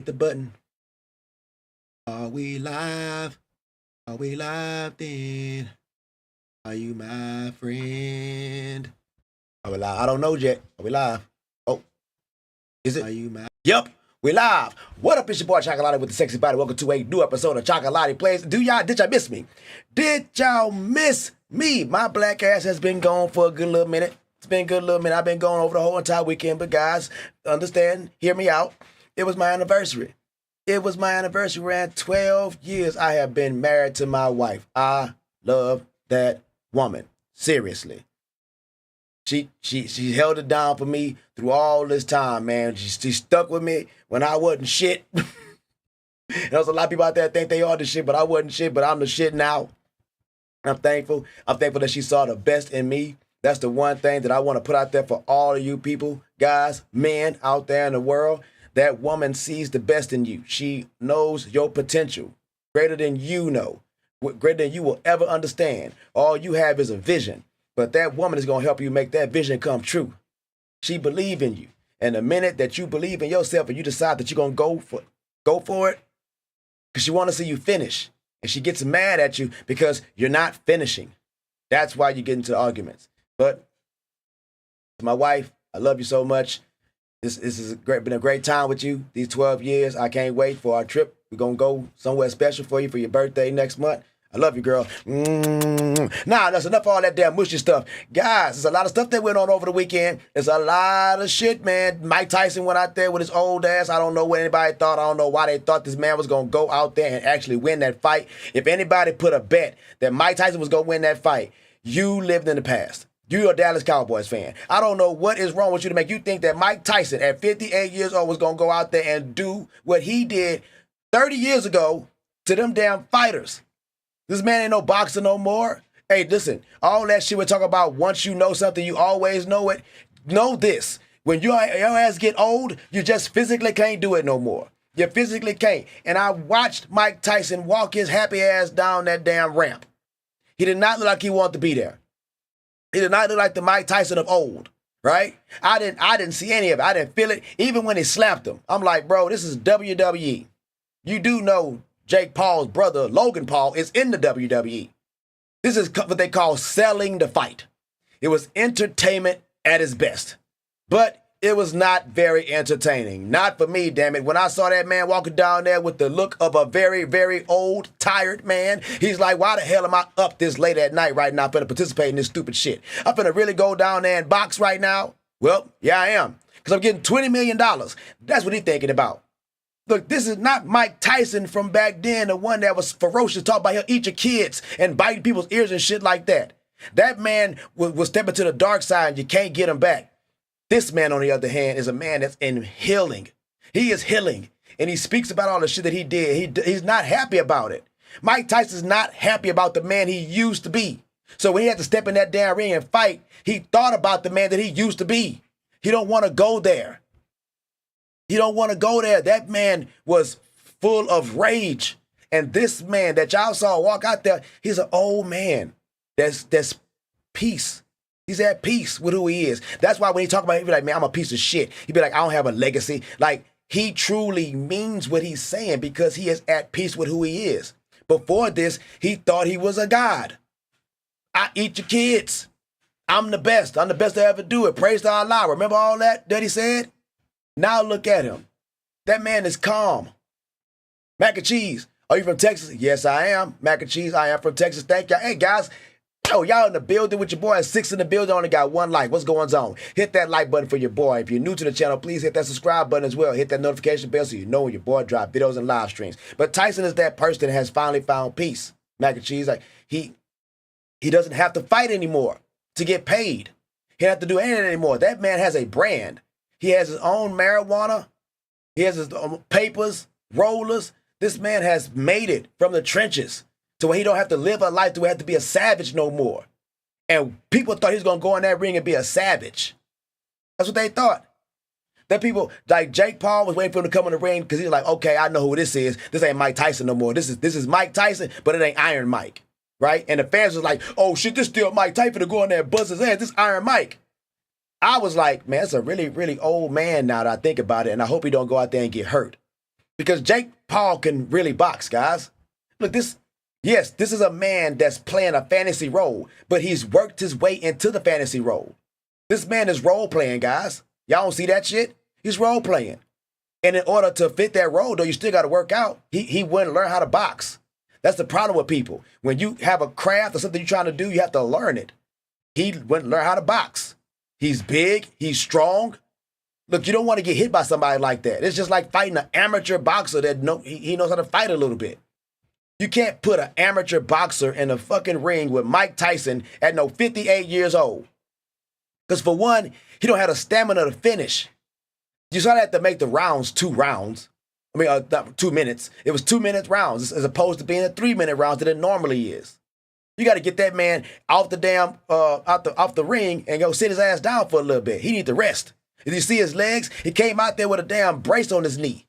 the button. Are we live? Are we live then? Are you my friend? Are we live? I don't know yet. Are we live? Oh, is it? Are you my? Yep, we live. What up, it's your boy Chocolate with the sexy body. Welcome to a new episode of Chocolate Plays. Did y'all miss me? Did y'all miss me? My black ass has been gone for a good little minute. It's been a good little minute. I've been gone over the whole entire weekend, but guys, understand, hear me out. It was my anniversary. It was my anniversary. We're at 12 years I have been married to my wife. I love that woman. Seriously. She held it down for me through all this time, man. She stuck with me when I wasn't shit. There's a lot of people out there that think they are the shit, but I wasn't shit, but I'm the shit now. I'm thankful. I'm thankful that she saw the best in me. That's the one thing that I want to put out there for all of you people, guys, men out there in the world. That woman sees the best in you. She knows your potential greater than you know, greater than you will ever understand. All you have is a vision, but that woman is going to help you make that vision come true. She believes in you. And the minute that you believe in yourself and you decide that you're going to go for it, because she wants to see you finish. And she gets mad at you because you're not finishing. That's why you get into arguments. But my wife, I love you so much. This has been a great time with you these 12 years. I can't wait for our trip. We're going to go somewhere special for you for your birthday next month. I love you, girl. Nah, that's enough of all that damn mushy stuff. Guys, there's a lot of stuff that went on over the weekend. There's a lot of shit, man. Mike Tyson went out there with his old ass. I don't know what anybody thought. I don't know why they thought this man was going to go out there and actually win that fight. If anybody put a bet that Mike Tyson was going to win that fight, you lived in the past. You're a Dallas Cowboys fan. I don't know what is wrong with you to make you think that Mike Tyson at 58 years old was going to go out there and do what he did 30 years ago to them damn fighters. This man ain't no boxer no more. Hey, listen, all that shit we're talking about, once you know something, you always know it. Know this. When your ass get old, you just physically can't do it no more. You physically can't. And I watched Mike Tyson walk his happy ass down that damn ramp. He did not look like he wanted to be there. He did not look like the Mike Tyson of old, right? I didn't see any of it. I didn't feel it. Even when he slapped him, I'm like, bro, this is WWE. You do know Jake Paul's brother, Logan Paul, is in the WWE. This is what they call selling the fight. It was entertainment at its best, but it was not very entertaining. Not for me, damn it. When I saw that man walking down there with the look of a very, very old, tired man, he's like, why the hell am I up this late at night right now finna participate in this stupid shit? I'm finna really go down there and box right now? Well, yeah, I am. Because I'm getting $20 million. That's what he's thinking about. Look, this is not Mike Tyson from back then, the one that was ferocious, talking about he'll eat your kids and bite people's ears and shit like that. That man was stepping to the dark side and you can't get him back. This man, on the other hand, is a man that's in healing. He is healing, and he speaks about all the shit that he did. He's not happy about it. Mike Tyson's not happy about the man he used to be. So when he had to step in that damn ring and fight, he thought about the man that he used to be. He don't want to go there. He don't want to go there. That man was full of rage. And this man that y'all saw walk out there, he's an old man. That's peace. He's at peace with who he is. That's why when he talk about it, he be like, man, I'm a piece of shit. He be like, I don't have a legacy. Like, he truly means what he's saying because he is at peace with who he is. Before this, he thought he was a god. I eat your kids. I'm the best. I'm the best to ever do it. Praise to Allah. Remember all that he said? Now look at him. That man is calm. Mac and cheese. Are you from Texas? Yes, I am. Mac and cheese, I am from Texas. Thank y'all. Hey, guys. Yo, y'all in the building with your boy. 6 in the building. Only got 1 like. What's going on? Hit that like button for your boy. If you're new to the channel, please hit that subscribe button as well. Hit that notification bell so you know when your boy drop videos and live streams. But Tyson is that person that has finally found peace. Mac and cheese, like he doesn't have to fight anymore to get paid. He doesn't have to do anything anymore. That man has a brand. He has his own marijuana. He has his own papers, rollers. This man has made it from the trenches to where he don't have to live a life to where he have to be a savage no more. And people thought he was going to go in that ring and be a savage. That's what they thought. That people, like Jake Paul was waiting for him to come in the ring because he's like, okay, I know who this is. This ain't Mike Tyson no more. This is Mike Tyson, but it ain't Iron Mike, right? And the fans was like, oh shit, this still Mike Tyson to go in there and buzz his ass. This Iron Mike. I was like, man, it's a really, really old man now that I think about it, and I hope he don't go out there and get hurt. Because Jake Paul can really box, guys. Look, this is a man that's playing a fantasy role, but he's worked his way into the fantasy role. This man is role playing, guys. Y'all don't see that shit? He's role playing. And in order to fit that role, though, you still got to work out. He wouldn't learn how to box. That's the problem with people. When you have a craft or something you're trying to do, you have to learn it. He wouldn't learn how to box. He's big. He's strong. Look, you don't want to get hit by somebody like that. It's just like fighting an amateur boxer that he knows how to fight a little bit. You can't put an amateur boxer in a fucking ring with Mike Tyson at 58 years old. Because for one, he don't have the stamina to finish. You saw that to make the rounds 2 rounds. 2 minutes. It was 2 minute rounds as opposed to being a 3 minute rounds that it normally is. You got to get that man off the damn off the ring and go sit his ass down for a little bit. He needs to rest. Did you see his legs? He came out there with a damn brace on his knee.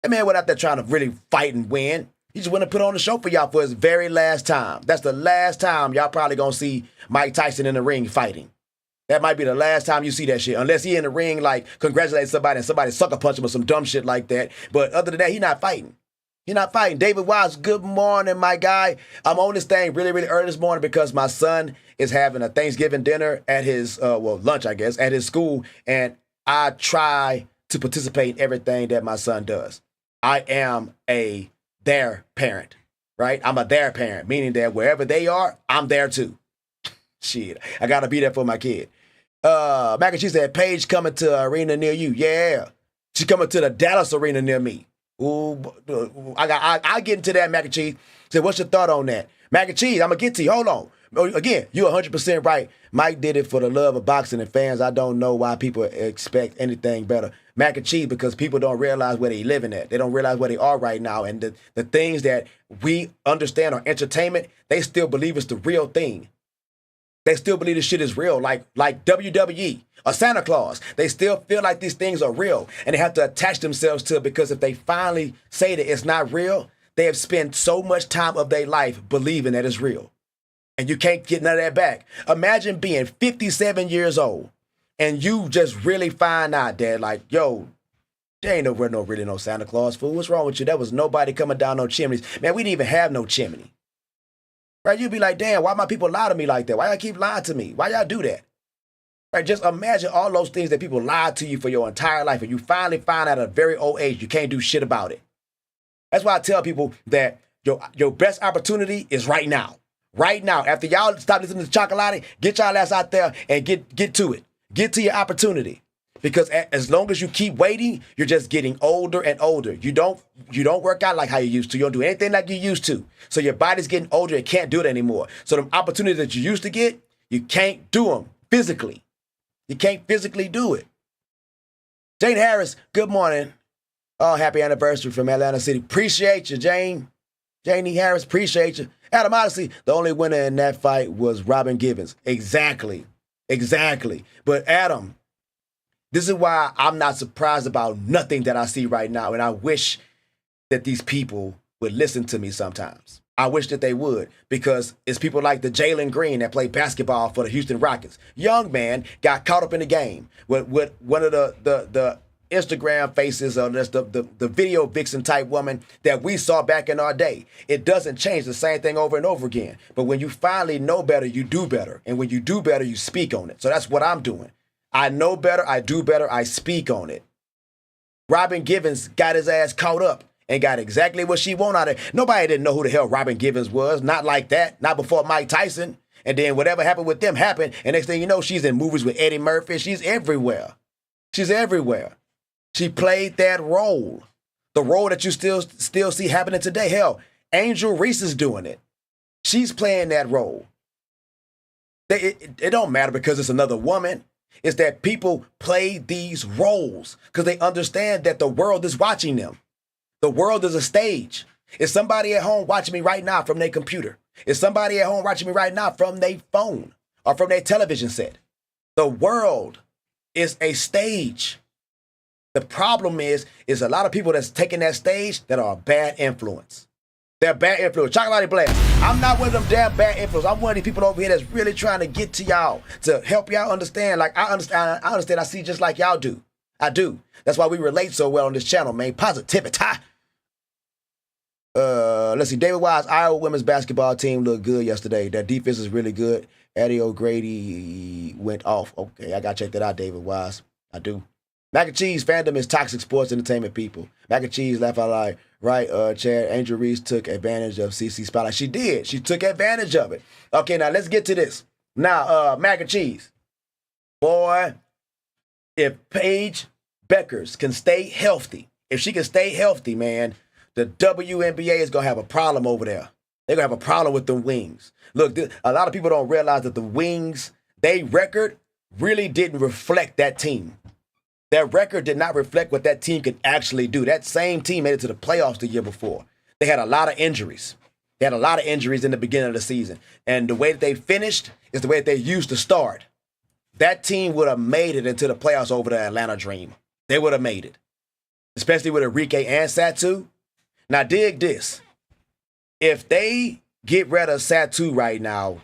That man went out there trying to really fight and win. He just went to put on the show for y'all for his very last time. That's the last time y'all probably gonna see Mike Tyson in the ring fighting. That might be the last time you see that shit. Unless he in the ring, like, congratulating somebody and somebody sucker punch him or some dumb shit like that. But other than that, he not fighting. He not fighting. David Wise, good morning, my guy. I'm on this thing really, really early this morning because my son is having a Thanksgiving dinner at his, lunch, I guess, at his school. And I try to participate in everything that my son does. I am their parent, right? I'm a their parent, meaning that wherever they are, I'm there too. Shit, I got to be there for my kid. Mac and Cheese said, Paige coming to an arena near you. Yeah. She coming to the Dallas arena near me. Ooh, I get into that, Mac and Cheese. Said, what's your thought on that? Mac and Cheese, I'm going to get to you. Hold on. Again, you're 100% right. Mike did it for the love of boxing and fans. I don't know why people expect anything better. Mac and Cheese, because people don't realize where they living at. They don't realize where they are right now. And the things that we understand are entertainment, they still believe it's the real thing. They still believe this shit is real, like WWE or Santa Claus. They still feel like these things are real, and they have to attach themselves to it because if they finally say that it's not real, they have spent so much time of their life believing that it's real. And you can't get none of that back. Imagine being 57 years old, and you just really find out that, like, yo, there ain't really no Santa Claus, fool. What's wrong with you? There was nobody coming down no chimneys. Man, we didn't even have no chimney. Right, you'd be like, damn, why my people lie to me like that? Why y'all keep lying to me? Why y'all do that? Right, just imagine all those things that people lied to you for your entire life, and you finally find out at a very old age you can't do shit about it. That's why I tell people that your best opportunity is right now. Right now. After y'all stop listening to Chocolate, get y'all ass out there and get to it. Get to your opportunity. Because as long as you keep waiting, you're just getting older and older. You don't work out like how you used to. You don't do anything like you used to. So your body's getting older. It can't do it anymore. So the opportunities that you used to get, you can't do them physically. You can't physically do it. Jane Harris, good morning. Oh, happy anniversary from Atlanta City. Appreciate you, Jane. Janie Harris, appreciate you. Adam, honestly, the only winner in that fight was Robin Givens. Exactly. But Adam, this is why I'm not surprised about nothing that I see right now. And I wish that these people would listen to me sometimes. I wish that they would, because it's people like the Jalen Green that played basketball for the Houston Rockets. Young man got caught up in the game with one of the Instagram faces or the video vixen type woman that we saw back in our day. It doesn't change, the same thing over and over again. But when you finally know better, you do better. And when you do better, you speak on it. So that's what I'm doing. I know better, I do better, I speak on it. Robin Givens got his ass caught up and got exactly what she wanted out of it. Nobody didn't know who the hell Robin Givens was. Not like that. Not before Mike Tyson. And then whatever happened with them happened. And next thing you know, she's in movies with Eddie Murphy. She's everywhere. She played that role. The role that you still see happening today. Hell, Angel Reese is doing it. She's playing that role. It don't matter because it's another woman. It's that people play these roles because they understand that the world is watching them. The world is a stage. Is somebody at home watching me right now from their computer? Is somebody at home watching me right now from their phone or from their television set? The world is a stage. The problem is a lot of people that's taking that stage that are a bad influence. They're bad influence. Chocolate Blast. I'm not one of them damn bad influence. I'm one of these people over here that's really trying to get to y'all, to help y'all understand. Like, I understand. I see just like y'all do. I do. That's why we relate so well on this channel, man. Positivity. Let's see. David Wise, Iowa women's basketball team looked good yesterday. Their defense is really good. Eddie O'Grady went off. Okay, I got to check that out, David Wise. I do. Mac and Cheese fandom is toxic sports entertainment people. Mac and Cheese laugh out loud. Right, Chad, Angel Reese took advantage of CC Spotlight. She did. She took advantage of it. Okay, now let's get to this. Now, Mac and Cheese. Boy, if Paige Beckers can stay healthy, if she can stay healthy, man, the WNBA is going to have a problem over there. They're going to have a problem with the Wings. Look, a lot of people don't realize that the Wings, their record really didn't reflect that team. Their record did not reflect what that team could actually do. That same team made it to the playoffs the year before. They had a lot of injuries. They had a lot of injuries in the beginning of the season. And the way that they finished is the way that they used to start. That team would have made it into the playoffs over the Atlanta Dream. They would have made it. Especially with Enrique and Satu. Now dig this. If they get rid of Satu right now,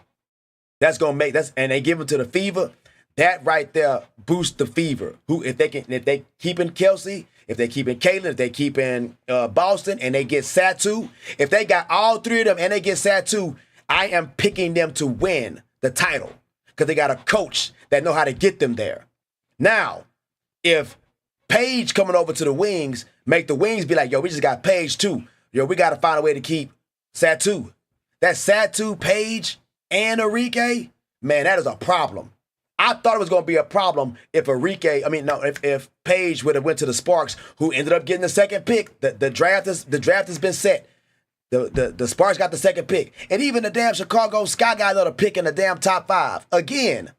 that's gonna make and they give him to the Fever, that right there boosts the Fever. If they keeping Kelsey, if they keeping Caitlin, if they keeping Boston, and they get Satu, if they got all three of them and they get Satu, I am picking them to win the title because they got a coach that know how to get them there. Now, if Paige coming over to the Wings make the Wings be like, yo, we just got Paige too. Yo, we got to find a way to keep Satu. That Satu, Paige, and Enrique, man, that is a problem. I thought it was going to be a problem if if Paige would have went to the Sparks, who ended up getting the second pick. The draft has been set. The Sparks got the second pick. And even the damn Chicago Sky got another pick in the damn top 5. Again,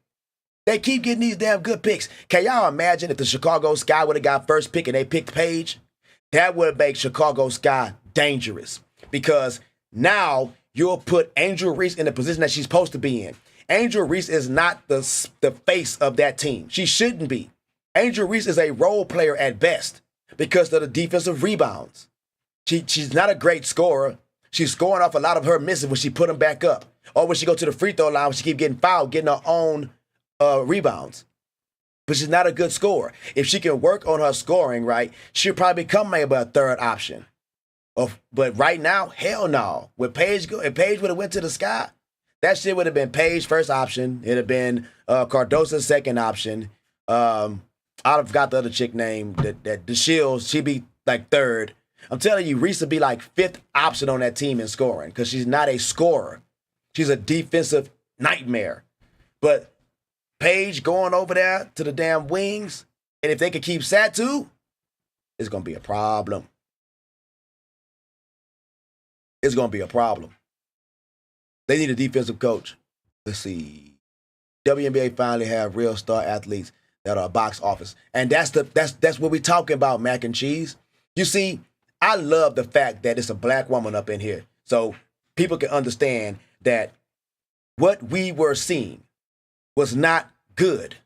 they keep getting these damn good picks. Can y'all imagine if the Chicago Sky would have got first pick and they picked Paige? That would make Chicago Sky dangerous because now you'll put Angel Reese in the position that she's supposed to be in. Angel Reese is not the face of that team. She shouldn't be. Angel Reese is a role player at best because of the defensive rebounds. She's not a great scorer. She's scoring off a lot of her misses when she put them back up. Or when she go to the free throw line, when she keep getting fouled, getting her own rebounds. But she's not a good scorer. If she can work on her scoring, right, she'll probably become maybe a third option. But right now, hell no. If Paige would have went to the Sky, that shit would have been Paige first option. It'd have been Cardoso's second option. I forgot the other chick name. That the Shields, she'd be like third. I'm telling you, Reese would be like fifth option on that team in scoring because she's not a scorer. She's a defensive nightmare. But Paige going over there to the damn Wings, and if they could keep Satu, it's going to be a problem. It's going to be a problem. They need a defensive coach. Let's see. WNBA finally have real star athletes that are box office. And that's what we're talking about, Mac and Cheese. You see, I love the fact that it's a black woman up in here. So people can understand that what we were seeing was not good.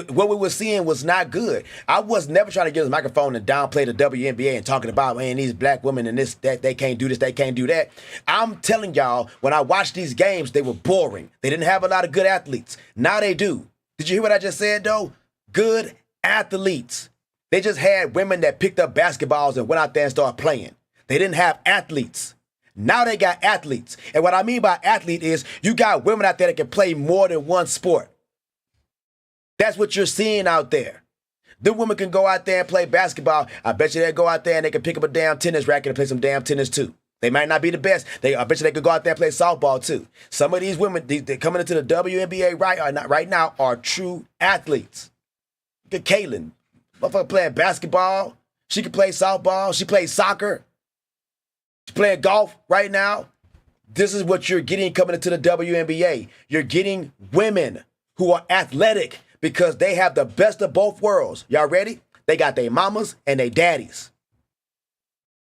What we were seeing was not good. I was never trying to get this microphone and downplay the WNBA and talking about, man, these black women and this, that, they can't do this, they can't do that. I'm telling y'all, when I watched these games, they were boring. They didn't have a lot of good athletes. Now they do. Did you hear what I just said, though? Good athletes. They just had women that picked up basketballs and went out there and started playing. They didn't have athletes. Now they got athletes. And what I mean by athlete is you got women out there that can play more than one sport. That's what you're seeing out there. The women can go out there and play basketball. I bet you they go out there and they can pick up a damn tennis racket and play some damn tennis too. They might not be the best. I bet you they could go out there and play softball too. Some of these women, they're coming into the WNBA right now are true athletes. Look at Caitlin. Motherfucker playing basketball. She can play softball. She plays soccer. She's playing golf right now. This is what you're getting coming into the WNBA. You're getting women who are athletic because they have the best of both worlds. Y'all ready? They got their mamas and their daddies.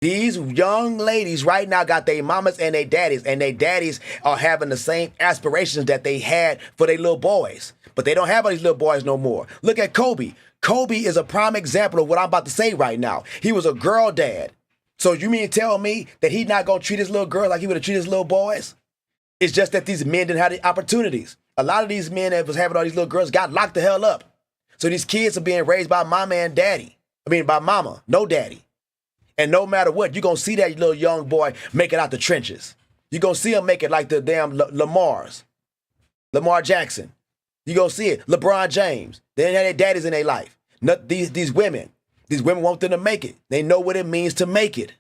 These young ladies right now got their mamas and their daddies are having the same aspirations that they had for their little boys. But they don't have all these little boys no more. Look at Kobe. Kobe is a prime example of what I'm about to say right now. He was a girl dad. So you mean to tell me that he's not going to treat his little girl like he would have treated his little boys? It's just that these men didn't have the opportunities. A lot of these men that was having all these little girls got locked the hell up. So these kids are being raised by mama and daddy. By mama, no daddy. And no matter what, you're going to see that little young boy make it out the trenches. You're going to see him make it like the damn Lamar Jackson. You're going to see it. LeBron James. They didn't have their daddies in their life. These women want them to make it. They know what it means to make it.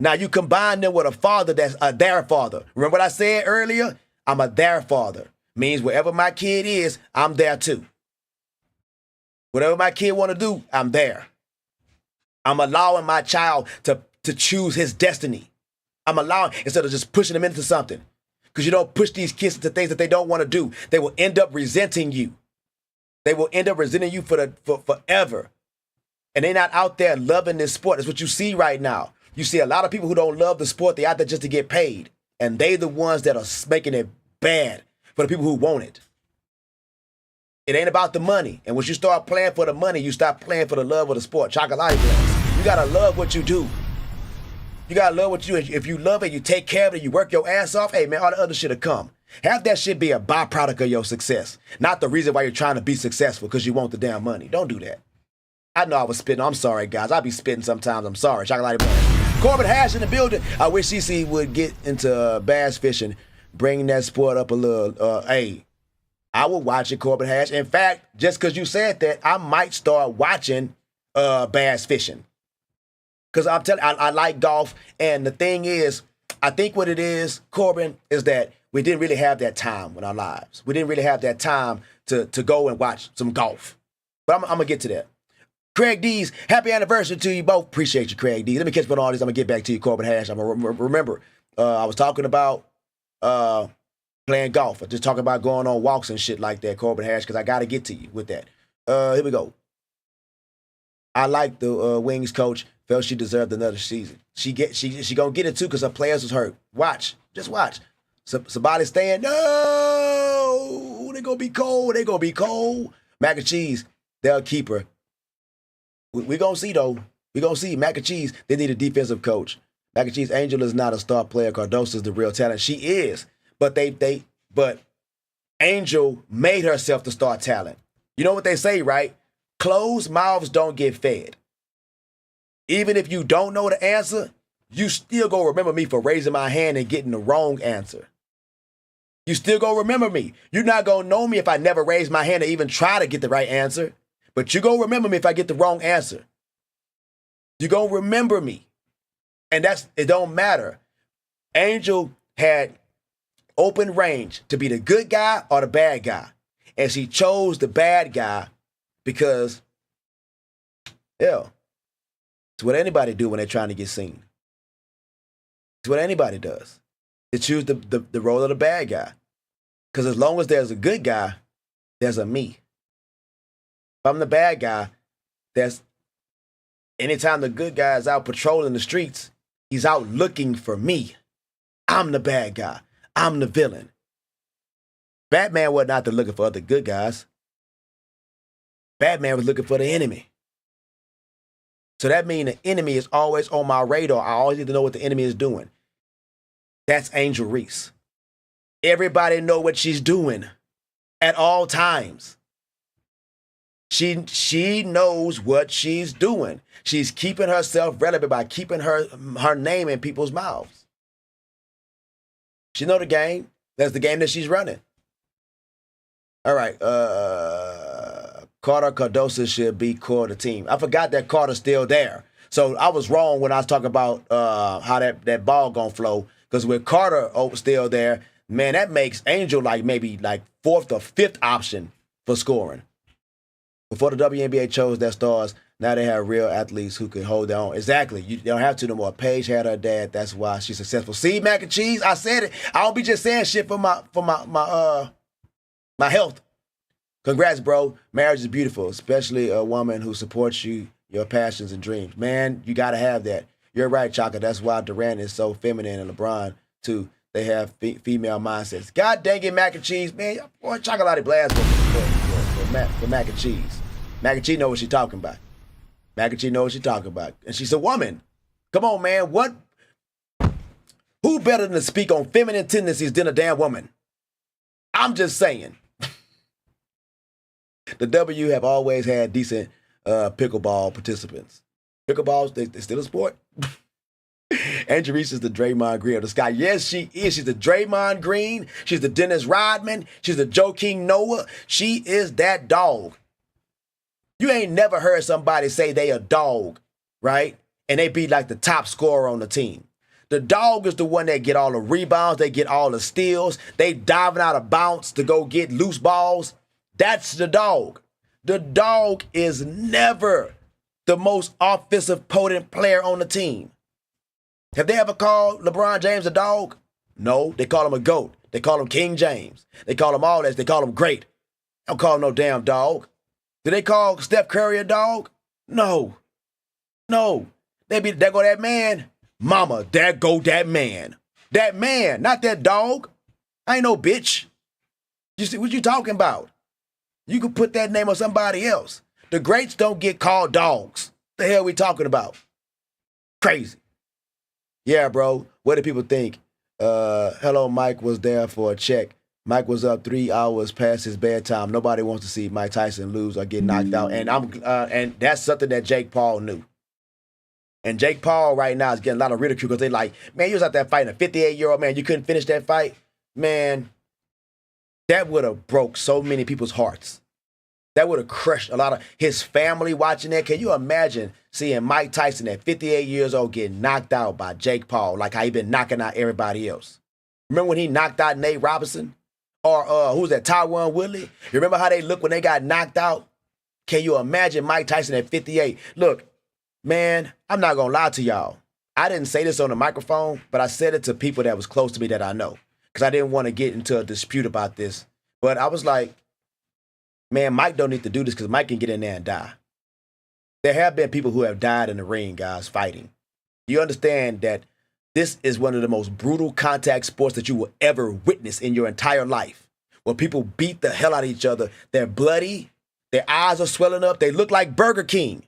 Now you combine them with a father that's their father. Remember what I said earlier? I'm a their father. Means wherever my kid is, I'm there too. Whatever my kid want to do, I'm there. I'm allowing my child to choose his destiny. I'm allowing, instead of just pushing them into something. Because you don't push these kids into things that they don't want to do. They will end up resenting you. They will end up resenting you for forever. And they're not out there loving this sport. That's what you see right now. You see a lot of people who don't love the sport. They're out there just to get paid. And they the ones that are making it bad for the people who want it. It ain't about the money. And once you start playing for the money, you stop playing for the love of the sport. Chocolate glass. You got to love what you do. You got to love what you do. If you love it, you take care of it, you work your ass off, hey, man, all the other shit will come. Have that shit be a byproduct of your success. Not the reason why you're trying to be successful because you want the damn money. Don't do that. I know I was spitting. I'm sorry, guys. I be spitting sometimes. I'm sorry. Chocolate glass. Corbin Hash in the building. I wish CC would get into bass fishing, bring that sport up a little. Hey, I will watch it, Corbin Hash. In fact, just because you said that, I might start watching bass fishing. Because I'm telling you, I like golf. And the thing is, I think what it is, Corbin, is that we didn't really have that time in our lives. We didn't really have that time to go and watch some golf. But I'm going to get to that. Craig D's, happy anniversary to you both. Appreciate you, Craig D. Let me catch up on all these. I'm going to get back to you, Corbin Hash. I'm going to remember, I was talking about playing golf. I just talking about going on walks and shit like that, Corbin Hash, because I got to get to you with that. Here we go. I like the Wings coach. Felt she deserved another season. She gonna get it too because her players was hurt. Watch, just watch. Somebody staying. No, they gonna be cold. They gonna be cold. Mac and cheese, they'll keep her. We gonna see though. We gonna see Mac and cheese. They need a defensive coach. Mac and cheese. Angel is not a star player. Cardoso is the real talent. She is, but but Angel made herself the star talent. You know what they say, right? Closed mouths don't get fed. Even if you don't know the answer, you still go remember me for raising my hand and getting the wrong answer. You still go remember me. You're not going to know me if I never raise my hand to even try to get the right answer. But you go remember me if I get the wrong answer. You're going to remember me. And it don't matter. Angel had open range to be the good guy or the bad guy. And she chose the bad guy because, hell, it's what anybody do when they're trying to get seen. It's what anybody does. They choose the role of the bad guy. Because as long as there's a good guy, there's a me. If I'm the bad guy, anytime the good guy is out patrolling the streets, he's out looking for me. I'm the bad guy. I'm the villain. Batman wasn't out there looking for other good guys. Batman was looking for the enemy. So that means the enemy is always on my radar. I always need to know what the enemy is doing. That's Angel Reese. Everybody know what she's doing at all times. She knows what she's doing. She's keeping herself relevant by keeping her name in people's mouths. She know the game. That's the game that she's running. All right. Carter Cardoso should be core of the team. I forgot that Carter's still there. So I was wrong when I was talking about how that ball gonna flow. Because with Carter still there, man, that makes Angel maybe fourth or fifth option for scoring. Before the WNBA chose their stars, now they have real athletes who can hold their own. Exactly. You don't have to no more. Paige had her dad. That's why she's successful. See, Mac and Cheese, I said it. I don't be just saying shit for my health. Congrats, bro. Marriage is beautiful, especially a woman who supports you, your passions and dreams. Man, you got to have that. You're right, Chaka. That's why Durant is so feminine and LeBron, too. They have female mindsets. God dang it, Mac and Cheese. Man, boy, chocolate blast for Mac and Cheese. Mac and Cheese know what she's talking about. Mac and Cheese know what she's talking about. And she's a woman. Come on, man. Who better than to speak on feminine tendencies than a damn woman? I'm just saying. The W have always had decent pickleball participants. Pickleball's they still a sport. And Jerice is the Draymond Green of the sky. Yes, she is. She's the Draymond Green. She's the Dennis Rodman. She's the Joakim Noah. She is that dog. You ain't never heard somebody say they a dog, right? And they be like the top scorer on the team. The dog is the one that get all the rebounds. They get all the steals. They diving out of bounds to go get loose balls. That's the dog. The dog is never the most offensive potent player on the team. Have they ever called LeBron James a dog? No, they call him a GOAT. They call him King James. They call him all that. They call him great. They don't call him no damn dog. Do they call Steph Curry a dog? No. No. They be, there go that man. Mama, there go that man. That man, not that dog. I ain't no bitch. You see what you talking about? You could put that name on somebody else. The greats don't get called dogs. The hell we talking about? Crazy. Yeah, bro. What do people think? Hello, Mike was there for a check. Mike was up 3 hours past his bedtime. Nobody wants to see Mike Tyson lose or get knocked out. And and that's something that Jake Paul knew. And Jake Paul right now is getting a lot of ridicule because they like, man, you was out there fighting a 58-year-old man. You couldn't finish that fight. Man, that would have broke so many people's hearts. That would have crushed a lot of his family watching that. Can you imagine seeing Mike Tyson at 58 years old getting knocked out by Jake Paul like how he been knocking out everybody else? Remember when he knocked out Nate Robinson? Or who's that, Tyron Woodley? You remember how they looked when they got knocked out? Can you imagine Mike Tyson at 58? Look, man, I'm not going to lie to y'all. I didn't say this on the microphone, but I said it to people that was close to me that I know because I didn't want to get into a dispute about this. But I was like, man, Mike don't need to do this because Mike can get in there and die. There have been people who have died in the ring, guys, fighting. You understand that this is one of the most brutal contact sports that you will ever witness in your entire life, where people beat the hell out of each other. They're bloody. Their eyes are swelling up. They look like Burger King,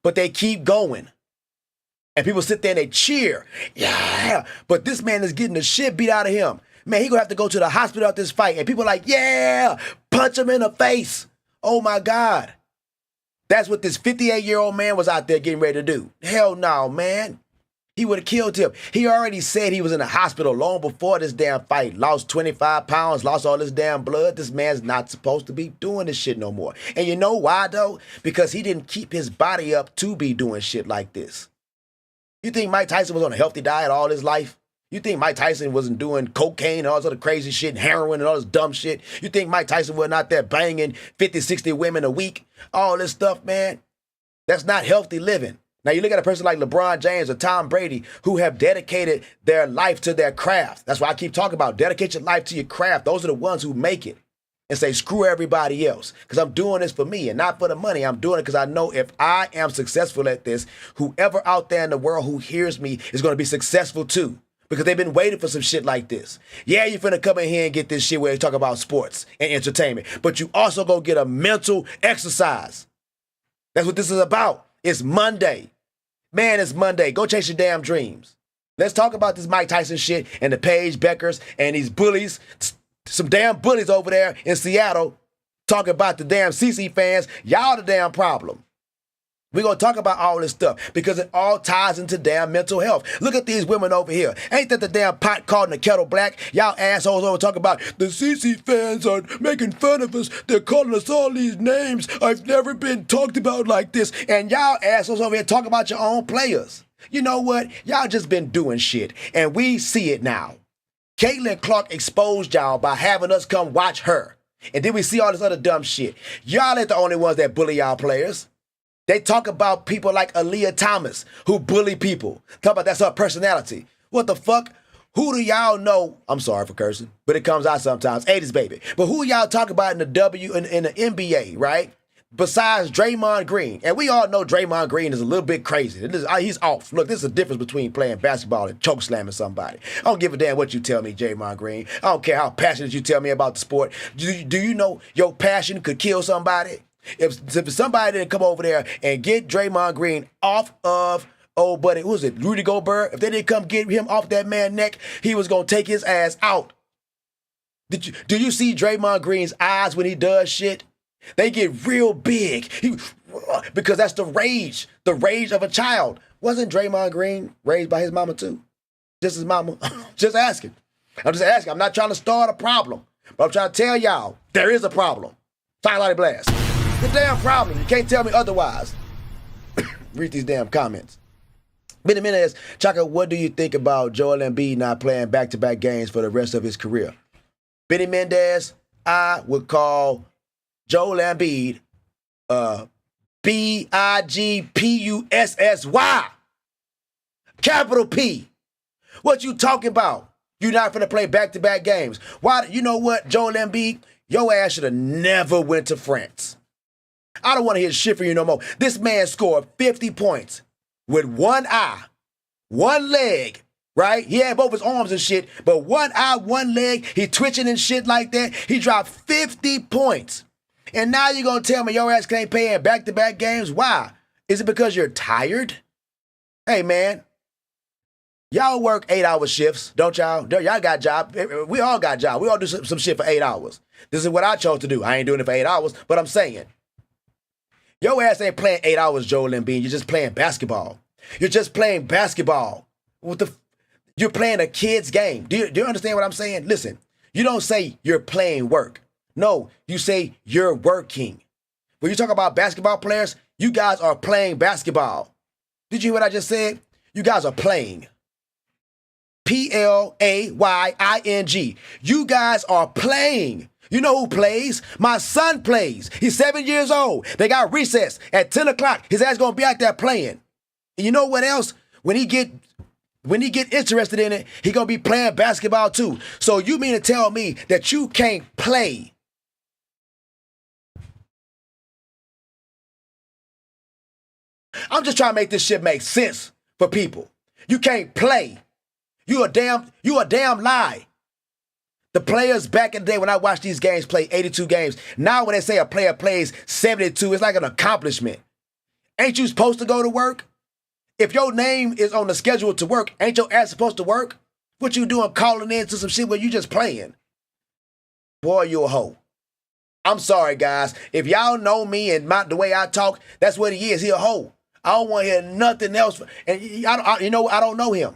but they keep going. And people sit there and they cheer. Yeah, but this man is getting the shit beat out of him. Man, he gonna have to go to the hospital after this fight. And people are like, yeah, punch him in the face. Oh my God. That's what this 58-year-old man was out there getting ready to do. Hell no, man. He would have killed him. He already said he was in the hospital long before this damn fight. Lost 25 pounds, lost all this damn blood. This man's not supposed to be doing this shit no more. And you know why, though? Because he didn't keep his body up to be doing shit like this. You think Mike Tyson was on a healthy diet all his life? You think Mike Tyson wasn't doing cocaine and all this other crazy shit, and heroin and all this dumb shit? You think Mike Tyson wasn't out there banging 50, 60 women a week? All this stuff, man. That's not healthy living. Now, you look at a person like LeBron James or Tom Brady who have dedicated their life to their craft. That's why I keep talking about dedicate your life to your craft. Those are the ones who make it and say, screw everybody else. Because I'm doing this for me and not for the money. I'm doing it because I know if I am successful at this, whoever out there in the world who hears me is going to be successful too. Because they've been waiting for some shit like this. Yeah, you're finna come in here and get this shit where you talk about sports and entertainment. But you also go get a mental exercise. That's what this is about. It's Monday. Man, it's Monday. Go chase your damn dreams. Let's talk about this Mike Tyson shit and the Paige Beckers and these bullies. Some damn bullies over there in Seattle talking about the damn CC fans. Y'all the damn problem. We're going to talk about all this stuff because it all ties into damn mental health. Look at these women over here. Ain't that the damn pot called in the kettle black? Y'all assholes over talking about the CC fans are making fun of us. They're calling us all these names. I've never been talked about like this. And y'all assholes over here talking about your own players. You know what? Y'all just been doing shit. And we see it now. Caitlin Clark exposed y'all by having us come watch her. And then we see all this other dumb shit. Y'all ain't the only ones that bully y'all players. They talk about people like Aaliyah Thomas who bully people. Talk about that's her personality. What the fuck? Who do y'all know? I'm sorry for cursing, but it comes out sometimes. 80s baby. But who y'all talk about in the NBA, right? Besides Draymond Green. And we all know Draymond Green is a little bit crazy. He's off. Look, this is the difference between playing basketball and choke slamming somebody. I don't give a damn what you tell me, Draymond Green. I don't care how passionate you tell me about the sport. Do you know your passion could kill somebody? If somebody didn't come over there and get Draymond Green off of, oh, buddy, who was it, Rudy Gobert? If they didn't come get him off that man's neck, he was going to take his ass out. Do you see Draymond Green's eyes when he does shit? They get real big. Because that's the rage of a child. Wasn't Draymond Green raised by his mama too? Just his mama? Just asking. I'm just asking. I'm not trying to start a problem, but I'm trying to tell y'all there is a problem. Twilight Blast. The damn problem. You can't tell me otherwise. Read these damn comments. Benny Menez, Chaka, what do you think about Joel Embiid not playing back-to-back games for the rest of his career? Benny Mendez, I would call Joel Embiid Bigpussy. Capital P. What you talking about? You're not finna play back-to-back games. Why? You know what, Joel Embiid? Your ass should have never went to France. I don't want to hear shit from you no more. This man scored 50 points with one eye, one leg, right? He had both his arms and shit, but one eye, one leg, he twitching and shit like that. He dropped 50 points. And now you're going to tell me your ass can't play in back-to-back games? Why? Is it because you're tired? Hey, man. Y'all work 8-hour shifts, don't y'all? Y'all got jobs. We all got jobs. We all do some shit for 8 hours. This is what I chose to do. I ain't doing it for 8 hours, but I'm saying, your ass ain't playing 8 hours, Joel Embiid. You're just playing basketball. You're just playing basketball. You're playing a kid's game. Do you understand what I'm saying? Listen, you don't say you're playing work. No, you say you're working. When you talk about basketball players, you guys are playing basketball. Did you hear what I just said? You guys are playing. Playing. You guys are playing. You know who plays? My son plays. He's 7 years old. They got recess at 10 o'clock. His ass gonna be out there playing. And you know what else? When he get interested in it, he gonna be playing basketball too. So you mean to tell me that you can't play? I'm just trying to make this shit make sense for people. You can't play. You a damn lie. The players back in the day when I watched these games play 82 games, now when they say a player plays 72, it's like an accomplishment. Ain't you supposed to go to work? If your name is on the schedule to work, ain't your ass supposed to work? What you doing calling in to some shit where you just playing? Boy, you a hoe. I'm sorry, guys. If y'all know me and the way I talk, that's what he is. He a hoe. I don't want to hear nothing else. And I don't know him.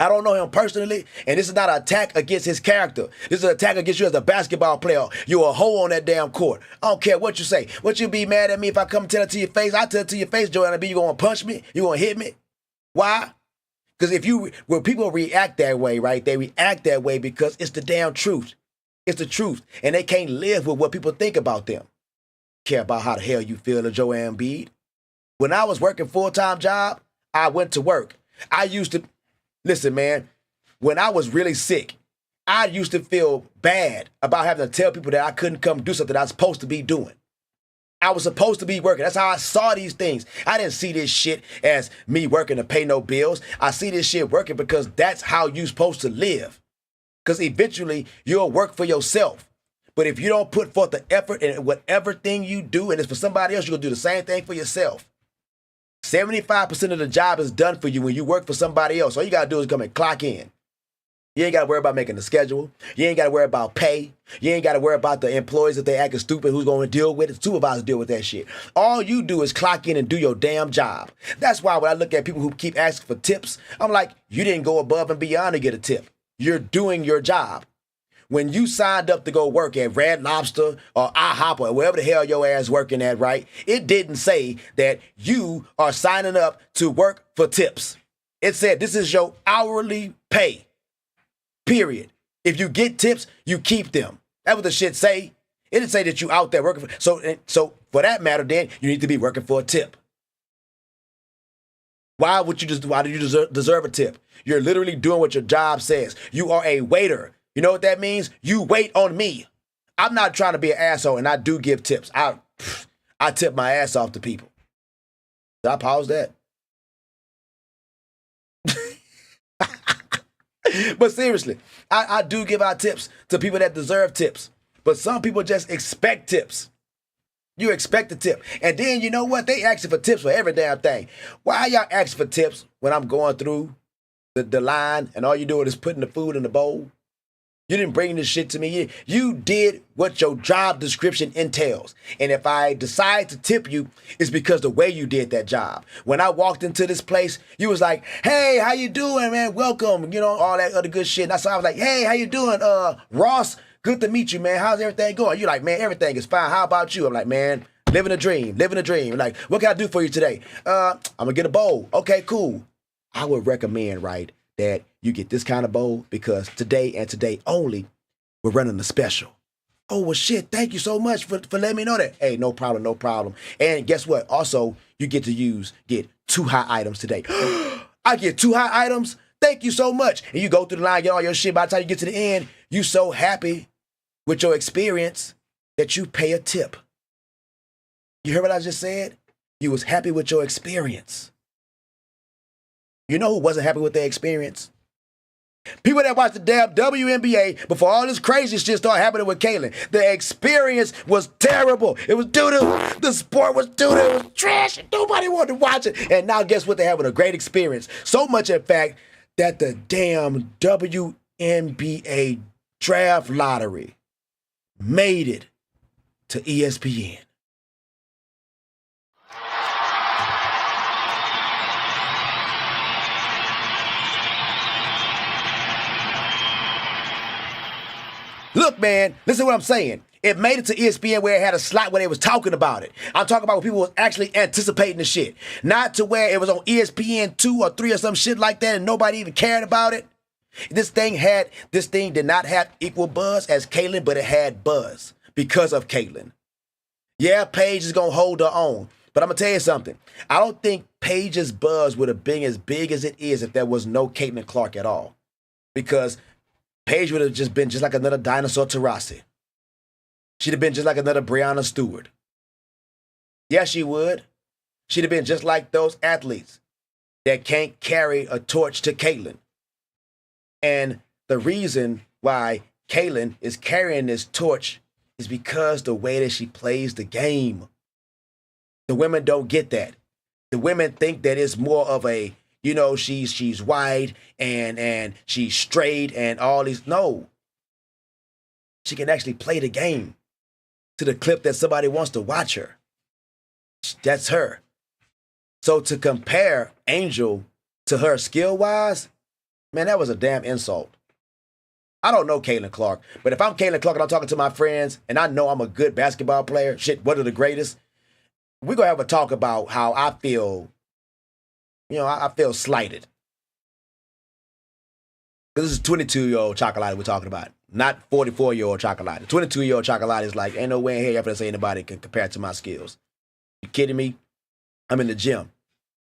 I don't know him personally, and this is not an attack against his character. This is an attack against you as a basketball player. You're a hoe on that damn court. I don't care what you say. What you be mad at me if I come tell it to your face? I tell it to your face, Joanna B. You gonna punch me? You gonna hit me? Why? Because when people react that way, right? They react that way because it's the damn truth. It's the truth, and they can't live with what people think about them. Care about how the hell you feel, Joel Embiid. When I was working full-time job, I went to work. I used to. Listen, man, when I was really sick, I used to feel bad about having to tell people that I couldn't come do something I was supposed to be doing. I was supposed to be working. That's how I saw these things. I didn't see this shit as me working to pay no bills. I see this shit working because that's how you're supposed to live. Because eventually you'll work for yourself. But if you don't put forth the effort in whatever thing you do, and it's for somebody else, you're going to do the same thing for yourself. 75% of the job is done for you when you work for somebody else. All you got to do is come and clock in. You ain't got to worry about making the schedule. You ain't got to worry about pay. You ain't got to worry about the employees if they acting stupid, who's going to deal with it. Supervisors deal with that shit. All you do is clock in and do your damn job. That's why when I look at people who keep asking for tips, I'm like, you didn't go above and beyond to get a tip. You're doing your job. When you signed up to go work at Red Lobster or IHOP or wherever the hell your ass working at, right? It didn't say that you are signing up to work for tips. It said this is your hourly pay, period. If you get tips, you keep them. That's what the shit say. It didn't say that you out there working for. So for that matter, then you need to be working for a tip. Why do you deserve a tip? You're literally doing what your job says. You are a waiter. You know what that means? You wait on me. I'm not trying to be an asshole, and I do give tips. I tip my ass off to people. Did I pause that? But seriously, I do give out tips to people that deserve tips. But some people just expect tips. You expect a tip. And then you know what? They asking for tips for every damn thing. Why y'all asking for tips when I'm going through the line and all you doing is putting the food in the bowl? You didn't bring this shit to me. You did what your job description entails. And if I decide to tip you, it's because the way you did that job. When I walked into this place, you was like, hey, how you doing, man? Welcome. You know, all that other good shit. And I was like, hey, how you doing? Ross, good to meet you, man. How's everything going? You're like, man, everything is fine. How about you? I'm like, man, living a dream, living a dream. Like, what can I do for you today? I'm going to get a bowl. Okay, cool. I would recommend, right, that you get this kind of bowl because today and today only, we're running a special. Oh, well, shit, thank you so much for letting me know that. Hey, no problem, no problem. And guess what? Also, you get to get 2 hot items today. I get 2 hot items? Thank you so much. And you go through the line, get all your shit. By the time you get to the end, you so happy with your experience that you pay a tip. You hear what I just said? You was happy with your experience. You know who wasn't happy with their experience? People that watch the damn WNBA before all this crazy shit started happening with Caitlyn. The experience was terrible. It was doo-doo. The sport was doo-doo. It was trash. Nobody wanted to watch it. And now guess what? They're having a great experience. So much, in fact, that the damn WNBA draft lottery made it to ESPN. Look, man, listen to what I'm saying. It made it to ESPN where it had a slot where they was talking about it. I'm talking about when people was actually anticipating the shit. Not to where it was on ESPN 2 or 3 or some shit like that and nobody even cared about it. This thing did not have equal buzz as Caitlyn, but it had buzz because of Caitlyn. Yeah, Paige is going to hold her own. But I'm going to tell you something. I don't think Paige's buzz would have been as big as it is if there was no Caitlyn Clark at all. Because Paige would have just been just like another Dinosaur Taurasi. She'd have been just like another Breanna Stewart. Yeah, she would. She'd have been just like those athletes that can't carry a torch to Caitlyn. And the reason why Caitlyn is carrying this torch is because the way that she plays the game. The women don't get that. The women think that it's more of a, you know, she's wide and she's straight and all these. No. She can actually play the game to the clip that somebody wants to watch her. That's her. So to compare Angel to her skill-wise, man, that was a damn insult. I don't know Caitlyn Clark, but if I'm Caitlyn Clark and I'm talking to my friends and I know I'm a good basketball player, shit, one of the greatest, we're going to have a talk about how I feel. You know, I feel slighted. This is 22-year-old Chocolate we're talking about, not 44-year-old Chocolate. 22-year-old Chocolate is like, ain't no way in here ever say anybody can compare to my skills. You kidding me? I'm in the gym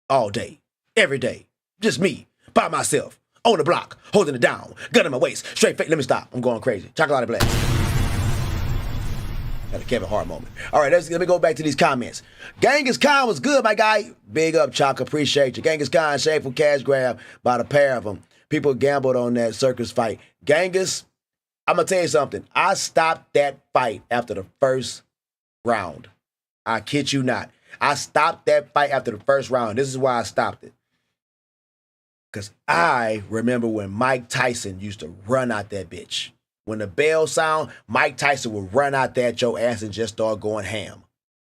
all day, every day. Just me, by myself, on the block, holding it down, gun in my waist, straight face. Let me stop. I'm going crazy. Chocolate Black. Got a Kevin Hart moment. All right, let me go back to these comments. Genghis Khan was good, my guy. Big up, Chalk. Appreciate you. Genghis Khan, shameful cash grab by the pair of them. People gambled on that circus fight. Genghis, I'm going to tell you something. I stopped that fight after the first round. I kid you not. I stopped that fight after the first round. This is why I stopped it. Because I remember when Mike Tyson used to run out that bitch. When the bell sound, Mike Tyson would run out there at your ass and just start going ham.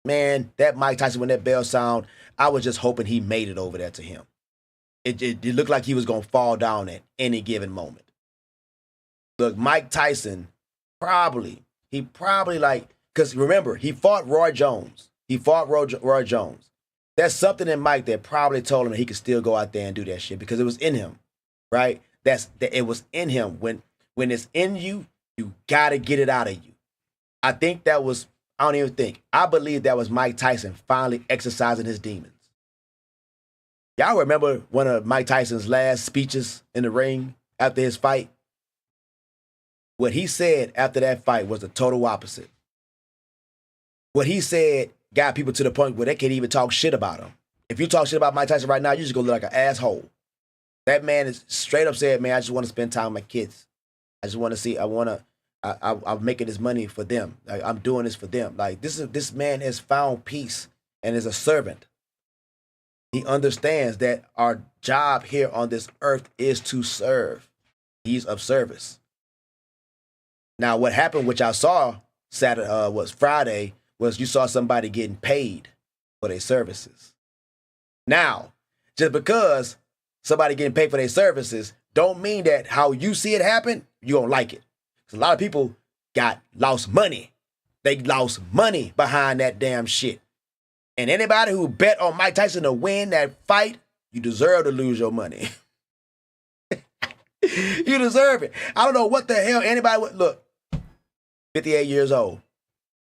Man, that Mike Tyson, when that bell sound, I was just hoping he made it over there to him. It looked like he was going to fall down at any given moment. Look, Mike Tyson probably like, because remember, he fought Roy Jones. He fought Roy Jones. There's something in Mike that probably told him that he could still go out there and do that shit because it was in him, right? It was in him. When it's in you, you got to get it out of you. I think that was, I believe that was Mike Tyson finally exercising his demons. Y'all remember one of Mike Tyson's last speeches in the ring after his fight? What he said after that fight was the total opposite. What he said got people to the point where they can't even talk shit about him. If you talk shit about Mike Tyson right now, you just gonna look like an asshole. That man is straight up said, man, I just want to spend time with my kids. I just want to see, I'm making this money for them. I'm doing this for them. Like this man has found peace and is a servant. He understands that our job here on this earth is to serve. He's of service. Now, what happened, which I saw Saturday, was Friday, was you saw somebody getting paid for their services. Now, just because somebody getting paid for their services don't mean that how you see it happen, you don't like it. Because a lot of people lost money. They lost money behind that damn shit. And anybody who bet on Mike Tyson to win that fight, you deserve to lose your money. You deserve it. I don't know what the hell anybody would look. 58 years old.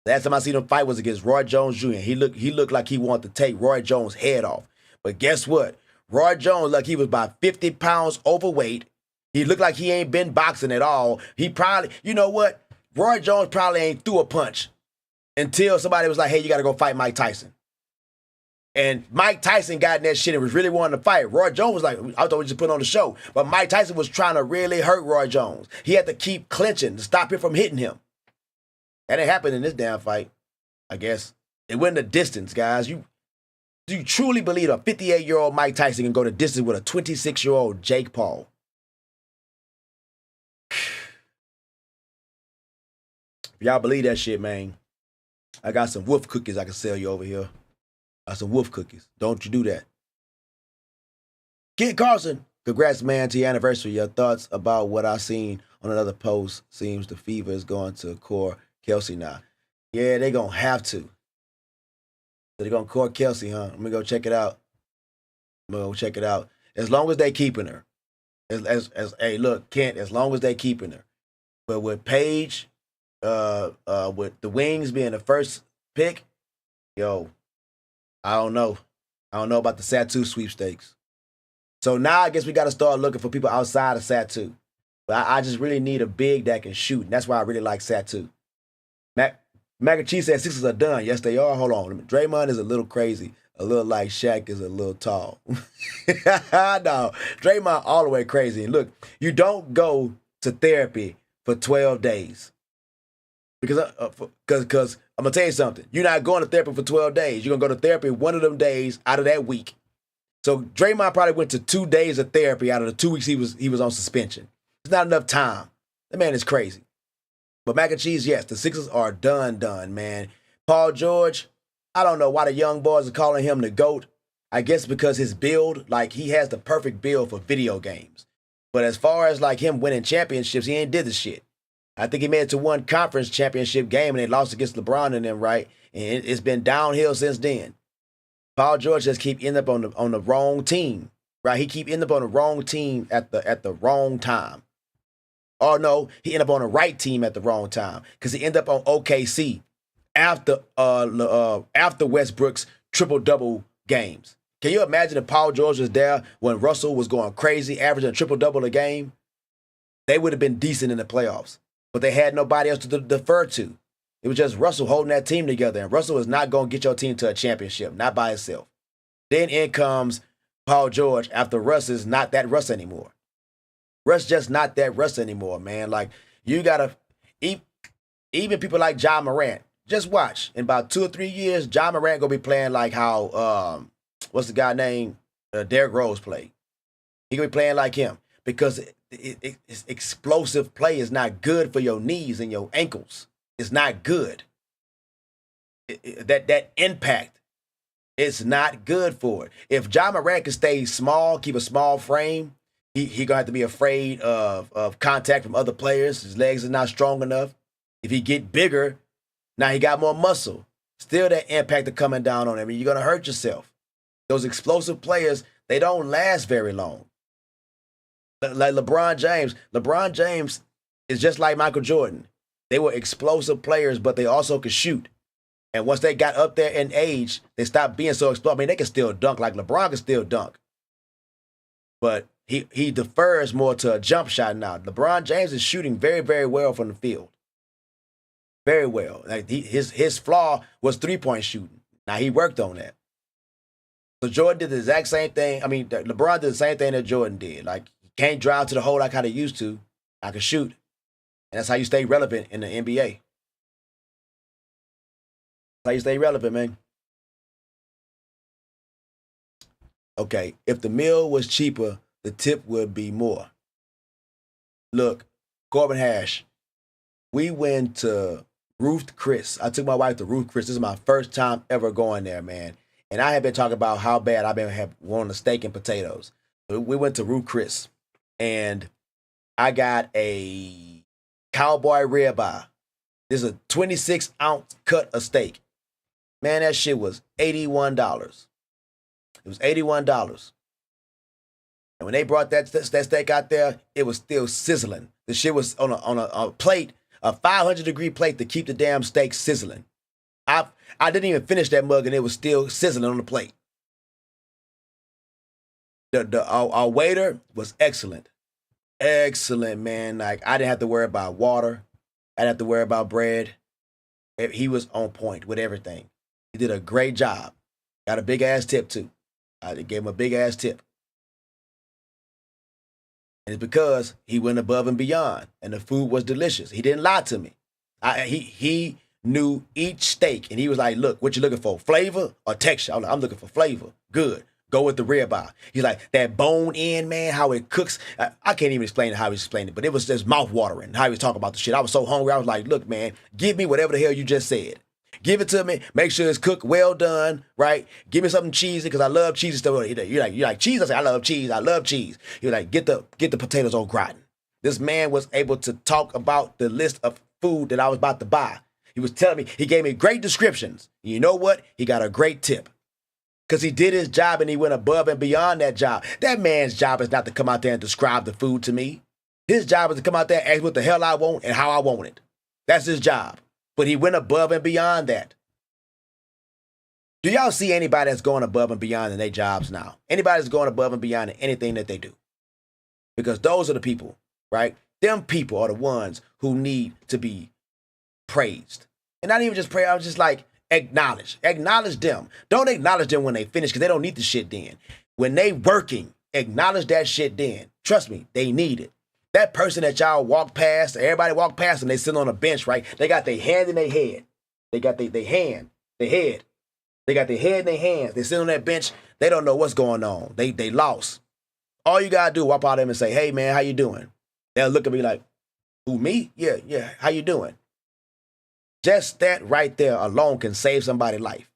Last time I seen him fight was against Roy Jones Jr. He looked like he wanted to take Roy Jones' head off. But guess what? Roy Jones, like he was about 50 pounds overweight. He looked like he ain't been boxing at all. He probably, you know what? Roy Jones probably ain't threw a punch until somebody was like, hey, you got to go fight Mike Tyson. And Mike Tyson got in that shit and was really wanting to fight. Roy Jones was like, I thought we just put on the show. But Mike Tyson was trying to really hurt Roy Jones. He had to keep clinching to stop him from hitting him. That didn't happen in this damn fight, I guess. It went the distance, guys. Do you truly believe a 58-year-old Mike Tyson can go the distance with a 26-year-old Jake Paul? If y'all believe that shit, man, I got some wolf cookies I can sell you over here. Some wolf cookies. Don't you do that. Kid Carlson, congrats, man, to your anniversary. Your thoughts about what I seen on another post? Seems the fever is going to core Kelsey now. Yeah, they going to have to. So they're going to core Kelsey, huh? I'm going to go check it out. As long as they keeping her. Hey, look, Kent, as long as they keeping her. But with Paige, with the Wings being the first pick, yo, I don't know. I don't know about the Satu sweepstakes. So now I guess we got to start looking for people outside of Satu. But I just really need a big that can shoot. And that's why I really like Satu. Mac and Cheese said Sixers are done. Yes, they are. Hold on. Draymond is a little crazy. A little like Shaq is a little tall. No, Draymond all the way crazy. And look, you don't go to therapy for 12 days. Because I'm going to tell you something. You're not going to therapy for 12 days. You're going to go to therapy one of them days out of that week. So Draymond probably went to 2 days of therapy out of the 2 weeks he was on suspension. It's not enough time. That man is crazy. But Mac and Cheese, yes, the Sixers are done, man. Paul George, I don't know why the young boys are calling him the GOAT. I guess because his build, like he has the perfect build for video games. But as far as like him winning championships, he ain't did the shit. I think he made it to one conference championship game and they lost against LeBron and them, right? And it's been downhill since then. Paul George just keep ending up on the wrong team, right? He keep ending up on the wrong team at the wrong time. Or no, he ended up on the right team at the wrong time because he ended up on OKC after Westbrook's triple-double games. Can you imagine if Paul George was there when Russell was going crazy, averaging a triple-double a game? They would have been decent in the playoffs. But they had nobody else to defer to. It was just Russell holding that team together. And Russell is not going to get your team to a championship, not by himself. Then in comes Paul George after Russ is not that Russ anymore. Russ just not that Russ anymore, man. Like, you got to, even people like Ja Morant, just watch. In about 2 or 3 years, Ja Morant going to be playing like how, what's the guy named Derrick Rose played. He going to be playing like him because it's explosive play is not good for your knees and your ankles. It's not good. That impact is not good for it. If Ja Morant can stay small, keep a small frame, he gonna have to be afraid of contact from other players. His legs are not strong enough. If he get bigger, now he got more muscle. Still that impact is coming down on him. You're gonna hurt yourself. Those explosive players, they don't last very long. Like LeBron James. LeBron James is just like Michael Jordan. They were explosive players, but they also could shoot. And once they got up there in age, they stopped being so explosive. I mean, they can still dunk like LeBron can still dunk. But he defers more to a jump shot now. LeBron James is shooting very, very well from the field. Very well. Like his flaw was three-point shooting. Now, he worked on that. So Jordan did the exact same thing. I mean, LeBron did the same thing that Jordan did. Like, can't drive to the hole like how they used to. I can shoot. And that's how you stay relevant in the NBA. That's how you stay relevant, man. Okay, if the meal was cheaper, the tip would be more. Look, Corbin Hash, We went to Ruth Chris. I took my wife to Ruth Chris. This is my first time ever going there, man. And I had been talking about how bad I've been wanting a steak and potatoes. We went to Ruth Chris, and I got a cowboy ribeye. This is a 26-ounce cut of steak. Man, that shit was $81. It was $81. And when they brought that steak out there, it was still sizzling. The shit was on a plate, a 500-degree plate to keep the damn steak sizzling. I didn't even finish that mug, and it was still sizzling on the plate. Our waiter was excellent. Excellent, man. Like, I didn't have to worry about water. I didn't have to worry about bread. He was on point with everything. He did a great job. Got a big-ass tip, too. I gave him a big-ass tip. And it's because he went above and beyond, and the food was delicious. He didn't lie to me. He knew each steak, and he was like, look, what you looking for, flavor or texture? I'm looking for flavor. Good. Go with the ribeye. He's like, that bone in, man, how it cooks. I can't even explain how he explained it, but it was just mouth-watering, how he was talking about the shit. I was so hungry. I was like, look, man, give me whatever the hell you just said. Give it to me. Make sure it's cooked well done, right? Give me something cheesy because I love cheesy stuff. You like cheese? I say I love cheese. I love cheese. He was like, get the potatoes au gratin. This man was able to talk about the list of food that I was about to buy. He was telling me, he gave me great descriptions. You know what? He got a great tip because he did his job and he went above and beyond that job. That man's job is not to come out there and describe the food to me. His job is to come out there and ask what the hell I want and how I want it. That's his job. But he went above and beyond that. Do y'all see anybody that's going above and beyond in their jobs now? Anybody that's going above and beyond in anything that they do? Because those are the people, right? Them people are the ones who need to be praised. And not even just praised, I was just like, acknowledge. Acknowledge them. Don't acknowledge them when they finish because they don't need the shit then. When they working, acknowledge that shit then. Trust me, they need it. That person that y'all walk past, everybody walk past and they sit on a bench, right? They got their hand in their head. They got their hand, their head. They got their head in their hands. They sit on that bench. They don't know what's going on. They lost. All you got to do is walk out of them and say, hey, man, how you doing? They'll look at me like, who, me? Yeah, how you doing? Just that right there alone can save somebody's life.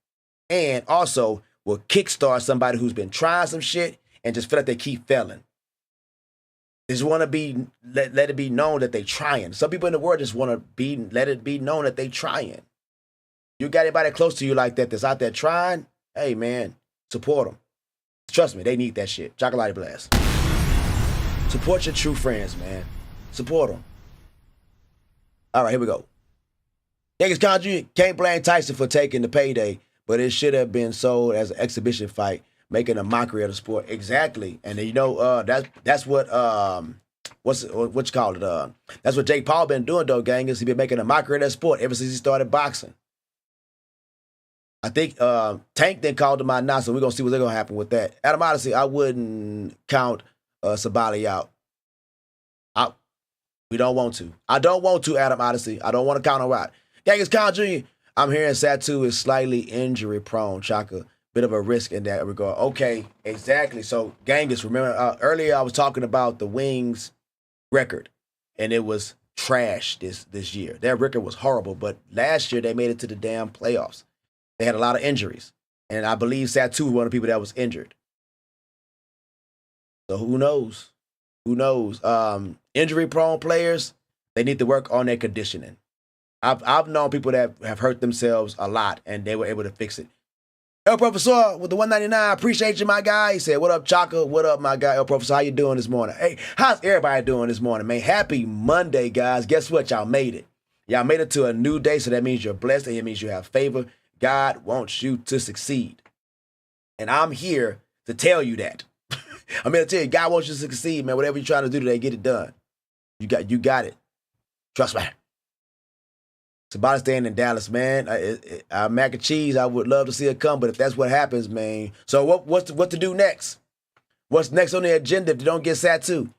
And also will kickstart somebody who's been trying some shit and just feel like they keep failing. They just want to be, let it be known that they trying. Some people in the world just want to let it be known that they trying. You got anybody close to you like that that's out there trying? Hey, man, support them. Trust me, they need that shit. Chocolate blast. Support your true friends, man. Support them. All right, here we go. Genghis Khan Jr. can't blame Tyson for taking the payday, but it should have been sold as an exhibition fight, making a mockery of the sport. Exactly. And you know, that's what what you call it? That's what Jake Paul been doing though, Genghis. He been making a mockery of that sport ever since he started boxing. I think Tank then called him out now, so we're gonna see what's gonna happen with that. Adam Odyssey, I wouldn't count Sabali out. We don't want to. I don't want to, Adam Odyssey. I don't want to count him out. Genghis Khan Jr., I'm hearing Satu is slightly injury prone, Chaka. Bit of a risk in that regard. Okay, exactly. So, Genghis, remember earlier I was talking about the Wings record, and it was trash this year. Their record was horrible, but last year they made it to the damn playoffs. They had a lot of injuries, and I believe Satu was one of the people that was injured. So who knows? Who knows? Injury-prone players, they need to work on their conditioning. I've known people that have hurt themselves a lot, and they were able to fix it. El Professor with the 199, appreciate you, my guy. He said, what up, Chaka? What up, my guy? El Professor, how you doing this morning? Hey, how's everybody doing this morning, man? Happy Monday, guys. Guess what? Y'all made it. Y'all made it to a new day, so that means you're blessed, and it means you have favor. God wants you to succeed. And I'm here to tell you that. I'm here to tell you, God wants you to succeed, man. Whatever you're trying to do today, get it done. You got it. Trust me. It's about staying in Dallas, man. Mac and cheese, I would love to see it come, but if that's what happens, man. So what to do next? What's next on the agenda if you don't get Satu?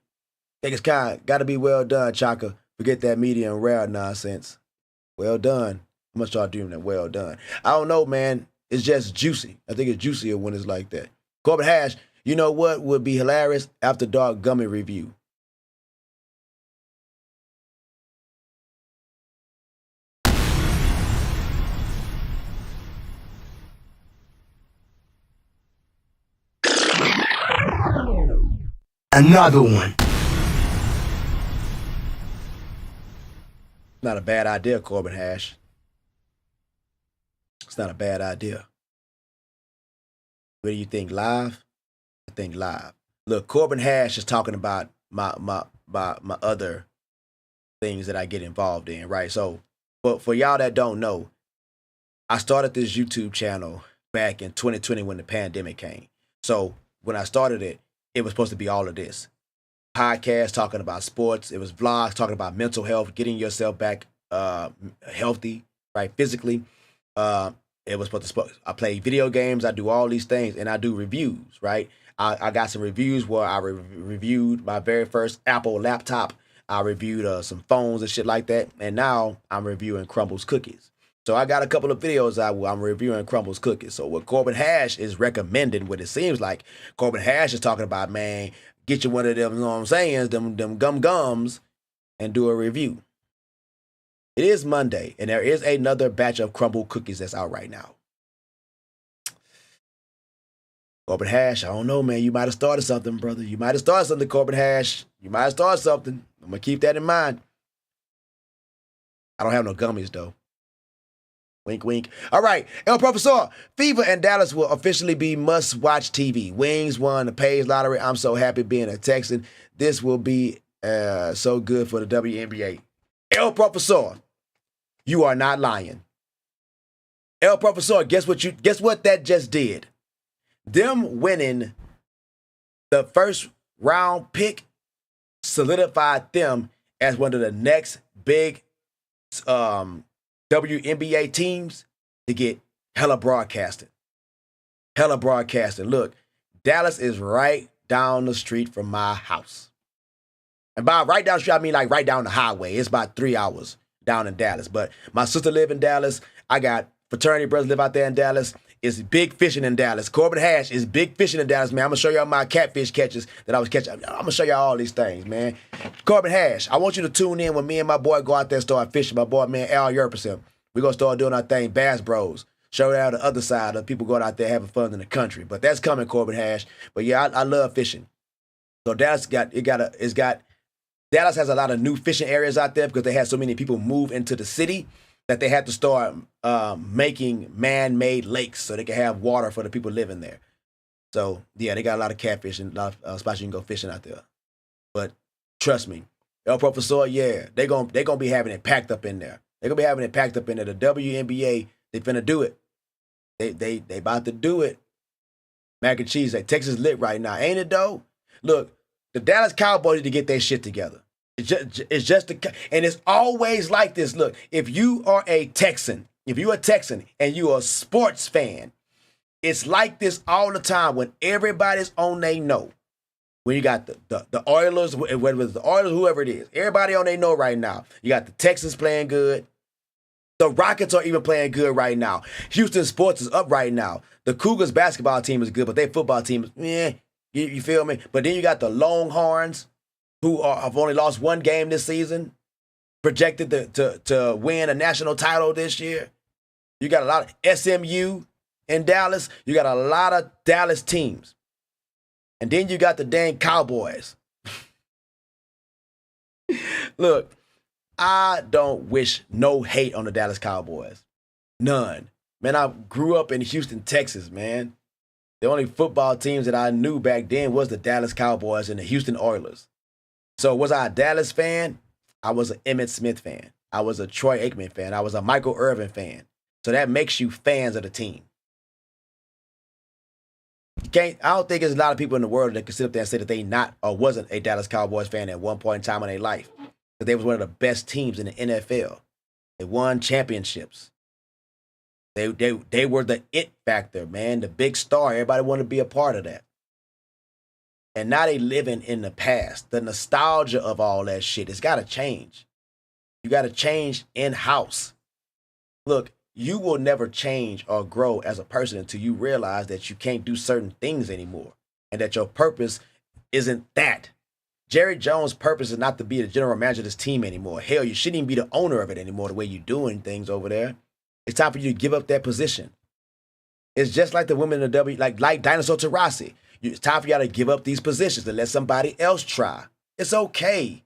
Genghis Khan, got to be well done, Chaka. Forget that medium rare nonsense. Well done. How much y'all doing that? Well done. I don't know, man. It's just juicy. I think it's juicier when it's like that. Corbin Hash, you know what would be hilarious? After Dark Gummy review. Another one. Not a bad idea, Corbin Hash. It's not a bad idea. What do you think, live? I think live. Look, Corbin Hash is talking about my other things that I get involved in, right? So, but for y'all that don't know, I started this YouTube channel back in 2020 when the pandemic came. So when I started it, it was supposed to be all of this. Podcast talking about sports. It was vlogs talking about mental health, getting yourself back healthy, right? Physically. It was supposed to, I play video games. I do all these things and I do reviews, right? I got some reviews where I reviewed my very first Apple laptop. I reviewed some phones and shit like that. And now I'm reviewing Crumble's cookies. So I got a couple of videos I'm reviewing Crumble's cookies. So what Corbin Hash is recommending, what it seems like Corbin Hash is talking about, man, get you one of them, you know what I'm saying, them gums and do a review. It is Monday, and there is another batch of Crumble cookies that's out right now. Corbin Hash, I don't know, man. You might have started something, brother. You might have started something, Corbin Hash. You might have started something. I'm going to keep that in mind. I don't have no gummies, though. Wink, wink. All right, El Professor, Fever and Dallas will officially be must-watch TV. Wings won the Paige lottery. I'm so happy being a Texan. This will be so good for the WNBA. El Professor, you are not lying. El Professor, guess what that just did? Them winning the first round pick solidified them as one of the next big WNBA teams to get hella broadcasting. Hella broadcasting. Look, Dallas is right down the street from my house. And by right down the street, I mean like right down the highway. It's about 3 hours down in Dallas. But my sister live in Dallas. I got fraternity brothers live out there in Dallas. It's big fishing in Dallas. Corbin Hash is big fishing in Dallas, man. I'm going to show y'all my catfish catches that I was catching. I'm going to show y'all all these things, man. Corbin Hash, I want you to tune in when me and my boy go out there and start fishing. My boy, man, Al Yerperson. We're going to start doing our thing, Bass Bros. Show y'all the other side of people going out there having fun in the country. But that's coming, Corbin Hash. But yeah, I love fishing. So Dallas Dallas has a lot of new fishing areas out there because they had so many people move into the city that they had to start making man-made lakes so they can have water for the people living there. So, yeah, they got a lot of catfish and a lot of spots you can go fishing out there. But trust me, El Professor, yeah, they're gonna be having it packed up in there. They're going to be having it packed up in there. The WNBA, they finna do it. They about to do it. Mac and cheese, like Texas lit right now. Ain't it, though? Look, the Dallas Cowboys need to get their shit together. It's just and it's always like this. Look, if you are a Texan, and you're a sports fan, it's like this all the time when everybody's on they know. When you got the Oilers, whether it's the Oilers, whoever it is, everybody on they know right now. You got the Texans playing good. The Rockets are even playing good right now. Houston Sports is up right now. The Cougars basketball team is good, but their football team is, you feel me? But then you got the Longhorns, who have only lost one game this season, projected to win a national title this year. You got a lot of SMU in Dallas. You got a lot of Dallas teams. And then you got the dang Cowboys. Look, I don't wish no hate on the Dallas Cowboys. None. Man, I grew up in Houston, Texas, man. The only football teams that I knew back then was the Dallas Cowboys and the Houston Oilers. So was I a Dallas fan? I was an Emmitt Smith fan. I was a Troy Aikman fan. I was a Michael Irvin fan. So that makes you fans of the team. I don't think there's a lot of people in the world that can sit up there and say that they not or wasn't a Dallas Cowboys fan at one point in time in their life. Because they was one of the best teams in the NFL. They won championships. They were the it factor, man. The big star. Everybody wanted to be a part of that. And now they living in the past. The nostalgia of all that shit. It's got to change. You got to change in-house. Look, you will never change or grow as a person until you realize that you can't do certain things anymore. And that your purpose isn't that. Jerry Jones' purpose is not to be the general manager of this team anymore. Hell, you shouldn't even be the owner of it anymore the way you're doing things over there. It's time for you to give up that position. It's just like the women in the like Dinosaur Taurasi. It's time for y'all to give up these positions and let somebody else try. It's okay.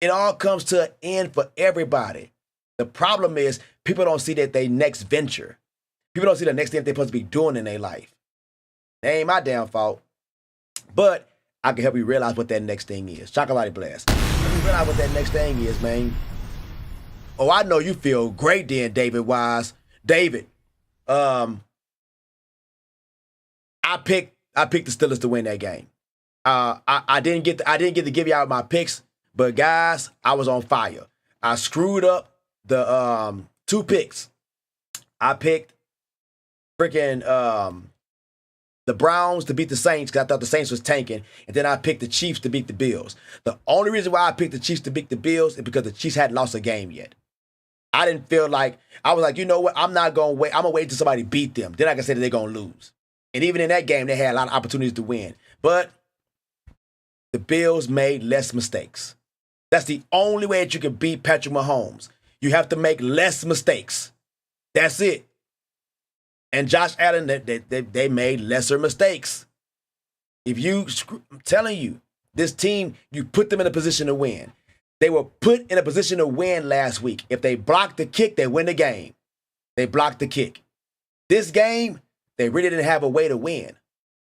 It all comes to an end for everybody. The problem is people don't see that they next venture. People don't see the next thing they're supposed to be doing in their life. That ain't my damn fault. But I can help you realize what that next thing is. Chocolate blast. Help you realize what that next thing is, man. Oh, I know you feel great then, David Wise. David, I picked the Steelers to win that game. I didn't get to give you out my picks, but guys, I was on fire. I screwed up the 2 picks. I picked freaking the Browns to beat the Saints because I thought the Saints was tanking, and then I picked the Chiefs to beat the Bills. The only reason why I picked the Chiefs to beat the Bills is because the Chiefs hadn't lost a game yet. I didn't feel like, I was like, you know what, I'm not going to wait. I'm going to wait until somebody beat them. Then I can say that they're going to lose. And even in that game, they had a lot of opportunities to win. But the Bills made less mistakes. That's the only way that you can beat Patrick Mahomes. You have to make less mistakes. That's it. And Josh Allen, they made lesser mistakes. I'm telling you, this team, you put them in a position to win. They were put in a position to win last week. If they blocked the kick, they win the game. They blocked the kick. This game, they really didn't have a way to win.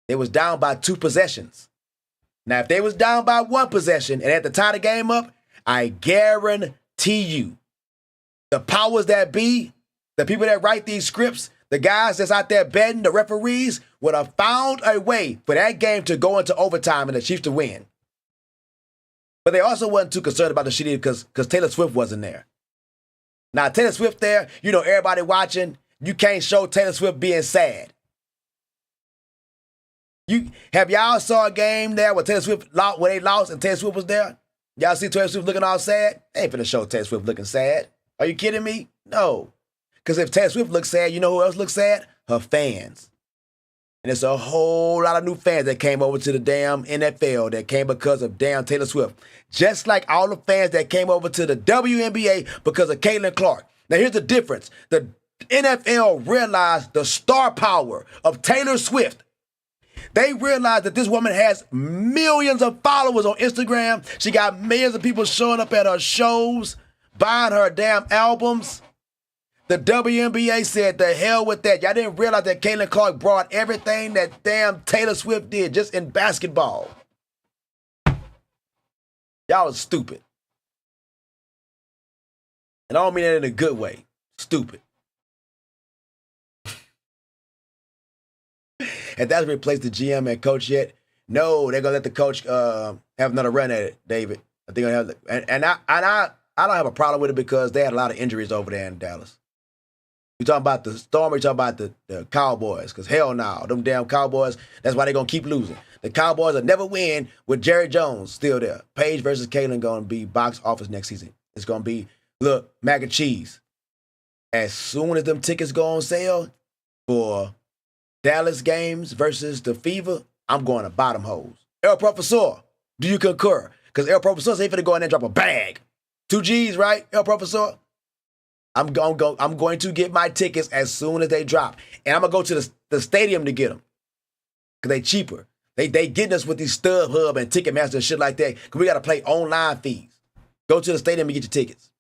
They was down by 2 possessions. Now, if they was down by 1 possession and at the tie the game up, I guarantee you, the powers that be, the people that write these scripts, the guys that's out there betting, the referees, would have found a way for that game to go into overtime and the Chiefs to win. But they also wasn't too concerned about the shit because Taylor Swift wasn't there. Now, Taylor Swift there, you know, everybody watching, you can't show Taylor Swift being sad. Have y'all saw a game there where Taylor Swift where they lost and Taylor Swift was there? Y'all see Taylor Swift looking all sad? They ain't finna show Taylor Swift looking sad. Are you kidding me? No. Because if Taylor Swift looks sad, you know who else looks sad? Her fans. And it's a whole lot of new fans that came over to the damn NFL that came because of damn Taylor Swift. Just like all the fans that came over to the WNBA because of Caitlin Clark. Now here's the difference. The NFL realized the star power of Taylor Swift. They realized that this woman has millions of followers on Instagram. She got millions of people showing up at her shows, buying her damn albums. The WNBA said, the hell with that. Y'all didn't realize that Caitlin Clark brought everything that damn Taylor Swift did just in basketball. Y'all was stupid. And I don't mean that in a good way. Stupid. And that's replaced the GM and coach yet? No, they're gonna let the coach have another run at it, David. I think I have, and I don't have a problem with it because they had a lot of injuries over there in Dallas. You talking about the Storm or you talking about the Cowboys? Because hell no, them damn Cowboys, that's why they're going to keep losing. The Cowboys will never win with Jerry Jones still there. Paige versus Caitlin going to be box office next season. It's going to be, look, mac and cheese. As soon as them tickets go on sale for Dallas games versus the Fever, I'm going to bottom holes. El Professor, do you concur? Because El Professor ain't finna go in there and drop a bag. 2 G's, right, El Professor? I'm going to get my tickets as soon as they drop. And I'm going to go to the stadium to get them. Because they cheaper. They getting us with these StubHub and Ticketmaster and shit like that. Because we got to pay online fees. Go to the stadium and get your tickets.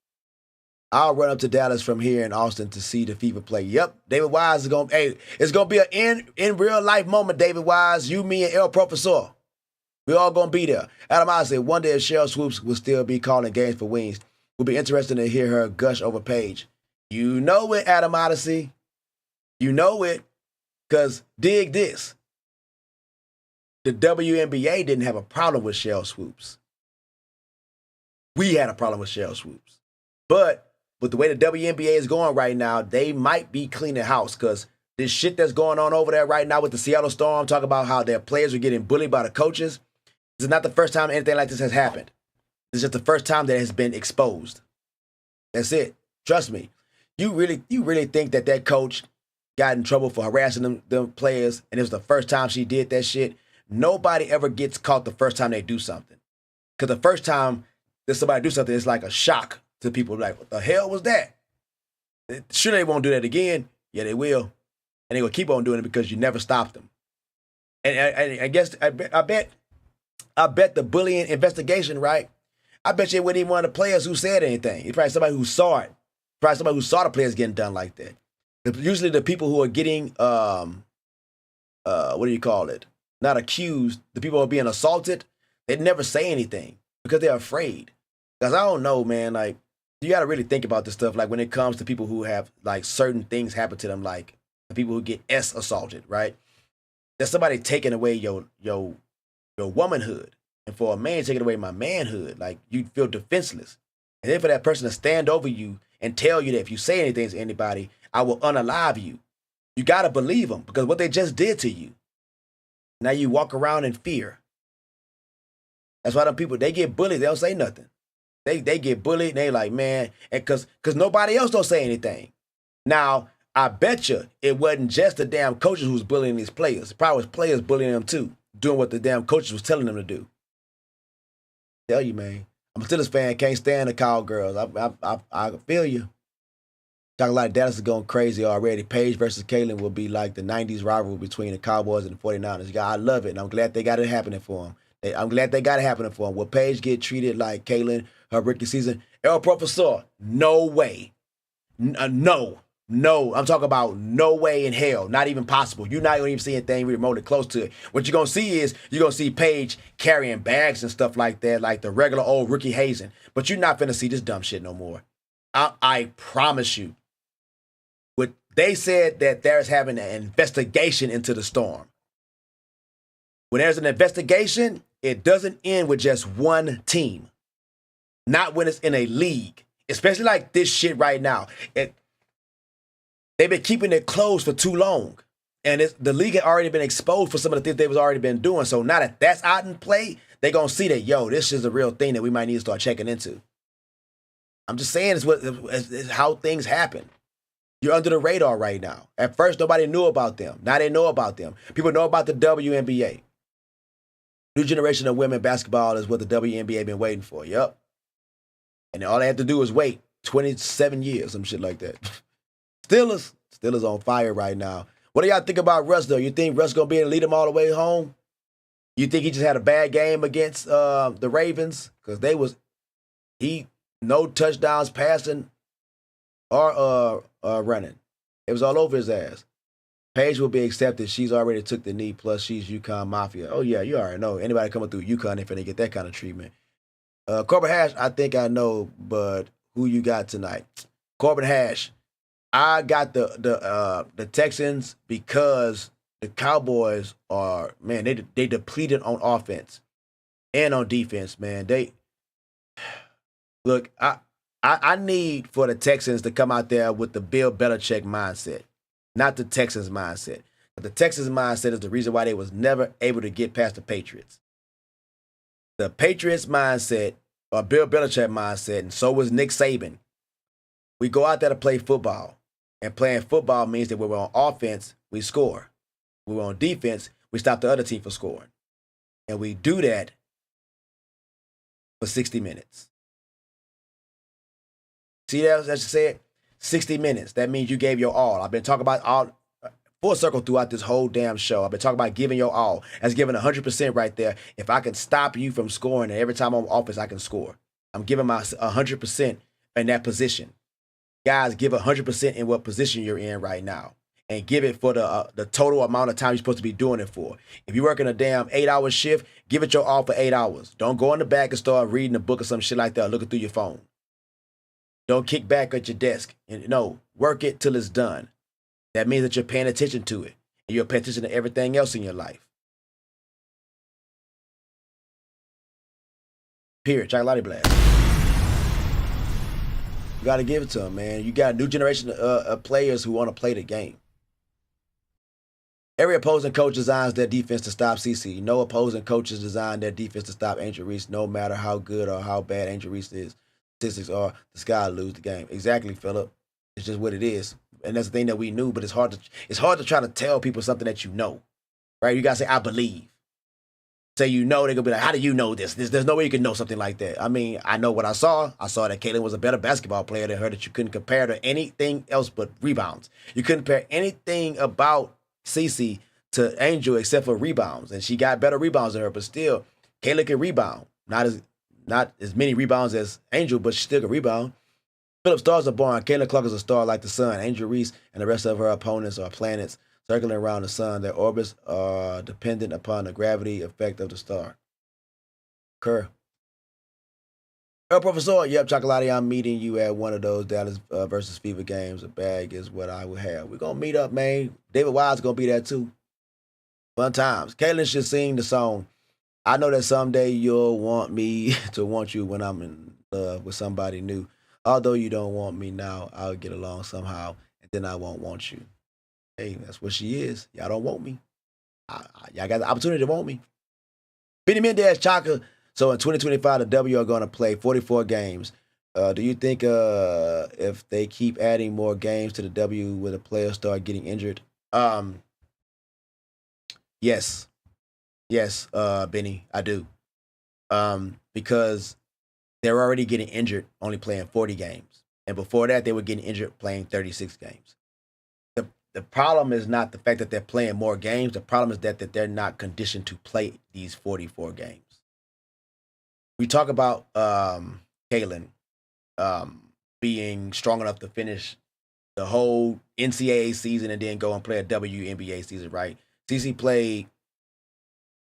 I'll run up to Dallas from here in Austin to see the Fever play. Yep, David Wise is going to, hey, it's going to be an in real life moment, David Wise. You, me, and El Professor. We all going to be there. Adam I said, one day if Cheryl Swoops will still be calling games for Wings, will be interested to hear her gush over Paige. You know it, Adam Odyssey. You know it. Because dig this. The WNBA didn't have a problem with Cheryl Swoops. We had a problem with Cheryl Swoops. But with the way the WNBA is going right now, they might be cleaning house because this shit that's going on over there right now with the Seattle Storm, talking about how their players are getting bullied by the coaches. This is not the first time anything like this has happened. This is just the first time that it has been exposed. That's it. Trust me. You really think that coach got in trouble for harassing them players and it was the first time she did that shit? Nobody ever gets caught the first time they do something. Because the first time that somebody do something, it's like a shock to people. Like, what the hell was that? Sure, they won't do that again. Yeah, they will. And they will keep on doing it because you never stopped them. And I guess I bet the bullying investigation, right? I bet you it wasn't even one of the players who said anything. It's probably somebody who saw it. Probably somebody who saw the players getting done like that. Usually the people who are getting what do you call it? Not accused. The people who are being assaulted, they never say anything because they're afraid. Because I don't know, man. Like, you got to really think about this stuff. Like, when it comes to people who have like certain things happen to them, like the people who get assaulted, right? There's somebody taking away your womanhood, and for a man taking away my manhood, like, you feel defenseless. And then for that person to stand over you and tell you that if you say anything to anybody, I will unalive you. You got to believe them because what they just did to you. Now you walk around in fear. That's why them people, they get bullied. They don't say nothing. They get bullied and they like, man, and cause nobody else don't say anything. Now, I bet you it wasn't just the damn coaches who was bullying these players. It probably was players bullying them too, doing what the damn coaches was telling them to do. Tell you, man. I'm a Steelers fan, can't stand the Cowgirls. I feel you. Talking like Dallas is going crazy already. Paige versus Kaylin will be like the 90s rivalry between the Cowboys and the 49ers. I love it, and I'm glad they got it happening for them. I'm glad they got it happening for them. Will Paige get treated like Kaylin, her rookie season? El Professor, no way. No. I'm talking about no way in hell. Not even possible. You're not going to even see anything remotely close to it. What you're going to see is you're going to see Paige carrying bags and stuff like that, like the regular old rookie hazing. But you're not going to see this dumb shit no more. I promise you. They said that there's having an investigation into the storm. When there's an investigation, it doesn't end with just one team. Not when it's in a league. Especially like this shit right now. They've been keeping it closed for too long. And the league had already been exposed for some of the things they've already been doing. So now that that's out in play, they're going to see that, yo, this is a real thing that we might need to start checking into. I'm just saying it's how things happen. You're under the radar right now. At first, nobody knew about them. Now they know about them. People know about the WNBA. New generation of women basketball is what the WNBA been waiting for. Yep. And all they have to do is wait 27 years, some shit like that. Steelers on fire right now. What do y'all think about Russ, though? You think Russ going to be able to lead them all the way home? You think he just had a bad game against the Ravens? Because no touchdowns passing or running. It was all over his ass. Paige will be accepted. She's already took the knee, plus she's UConn Mafia. Oh, yeah, you already know. Anybody coming through UConn ain't finna get that kind of treatment. Corbin Hash, I think I know, but who you got tonight? Corbin Hash. I got the Texans because the Cowboys are, man, they depleted on offense and on defense, man. Look, I need for the Texans to come out there with the Bill Belichick mindset, not the Texans mindset. But the Texans mindset is the reason why they was never able to get past the Patriots. The Patriots mindset, or Bill Belichick mindset, and so was Nick Saban. We go out there to play football, and playing football means that when we're on offense, we score. When we're on defense, we stop the other team from scoring. And we do that for 60 minutes. See that? As you said, 60 minutes. That means you gave your all. I've been talking about all full circle throughout this whole damn show. I've been talking about giving your all. That's giving 100% right there. If I can stop you from scoring, and every time I'm on offense, I can score. I'm giving my 100% in that position. Guys, give 100% in what position you're in right now. And give it for the total amount of time you're supposed to be doing it for. If you're working a damn 8-hour shift, give it your all for 8 hours. Don't go in the back and start reading a book or some shit like that, or looking through your phone. Don't kick back at your desk. No, work it till it's done. That means that you're paying attention to it. And you're paying attention to everything else in your life. Period. Chocolate blast. You got to give it to them, man. You got a new generation of players who want to play the game. Every opposing coach designs their defense to stop CC. No opposing coaches design their defense to stop Angel Reese, no matter how good or how bad Angel Reese is. Statistics are the sky lose the game. Exactly, Philip. It's just what it is. And that's the thing that we knew, but it's hard to try to tell people something that you know. Right? You gotta say, I believe. Say you know, they're gonna be like, how do you know this? There's no way you can know something like that. I mean, I know what I saw. I saw that Kaylin was a better basketball player than her, that you couldn't compare to anything else but rebounds. You couldn't compare anything about CeCe to Angel except for rebounds, and she got better rebounds than her. But still, Kayla can rebound. Not as many rebounds as Angel, but she still can rebound. Philip stars are born. Caitlin Clark is a star like the sun. Angel Reese and the rest of her opponents are planets circling around the sun. Their orbits are dependent upon the gravity effect of the star. Kerr. Professor, yep, Chocolati, I'm meeting you at one of those Dallas versus Fever games. A bag is what I would have. We're going to meet up, man. David Wise going to be there, too. Fun times. Caitlin should sing the song. I know that someday you'll want me to want you when I'm in love with somebody new. Although you don't want me now, I'll get along somehow, and then I won't want you. Hey, that's what she is. Y'all don't want me. Y'all got the opportunity to want me. Benny Mendez, Chaka. So in 2025, the W are going to play 44 games. Do you think if they keep adding more games to the W, will the players start getting injured? Yes. Yes, Benny, I do. Because they're already getting injured only playing 40 games. And before that, they were getting injured playing 36 games. The problem is not the fact that they're playing more games. The problem is that they're not conditioned to play these 44 games. We talk about Kaylin being strong enough to finish the whole NCAA season and then go and play a WNBA season, right? CC played,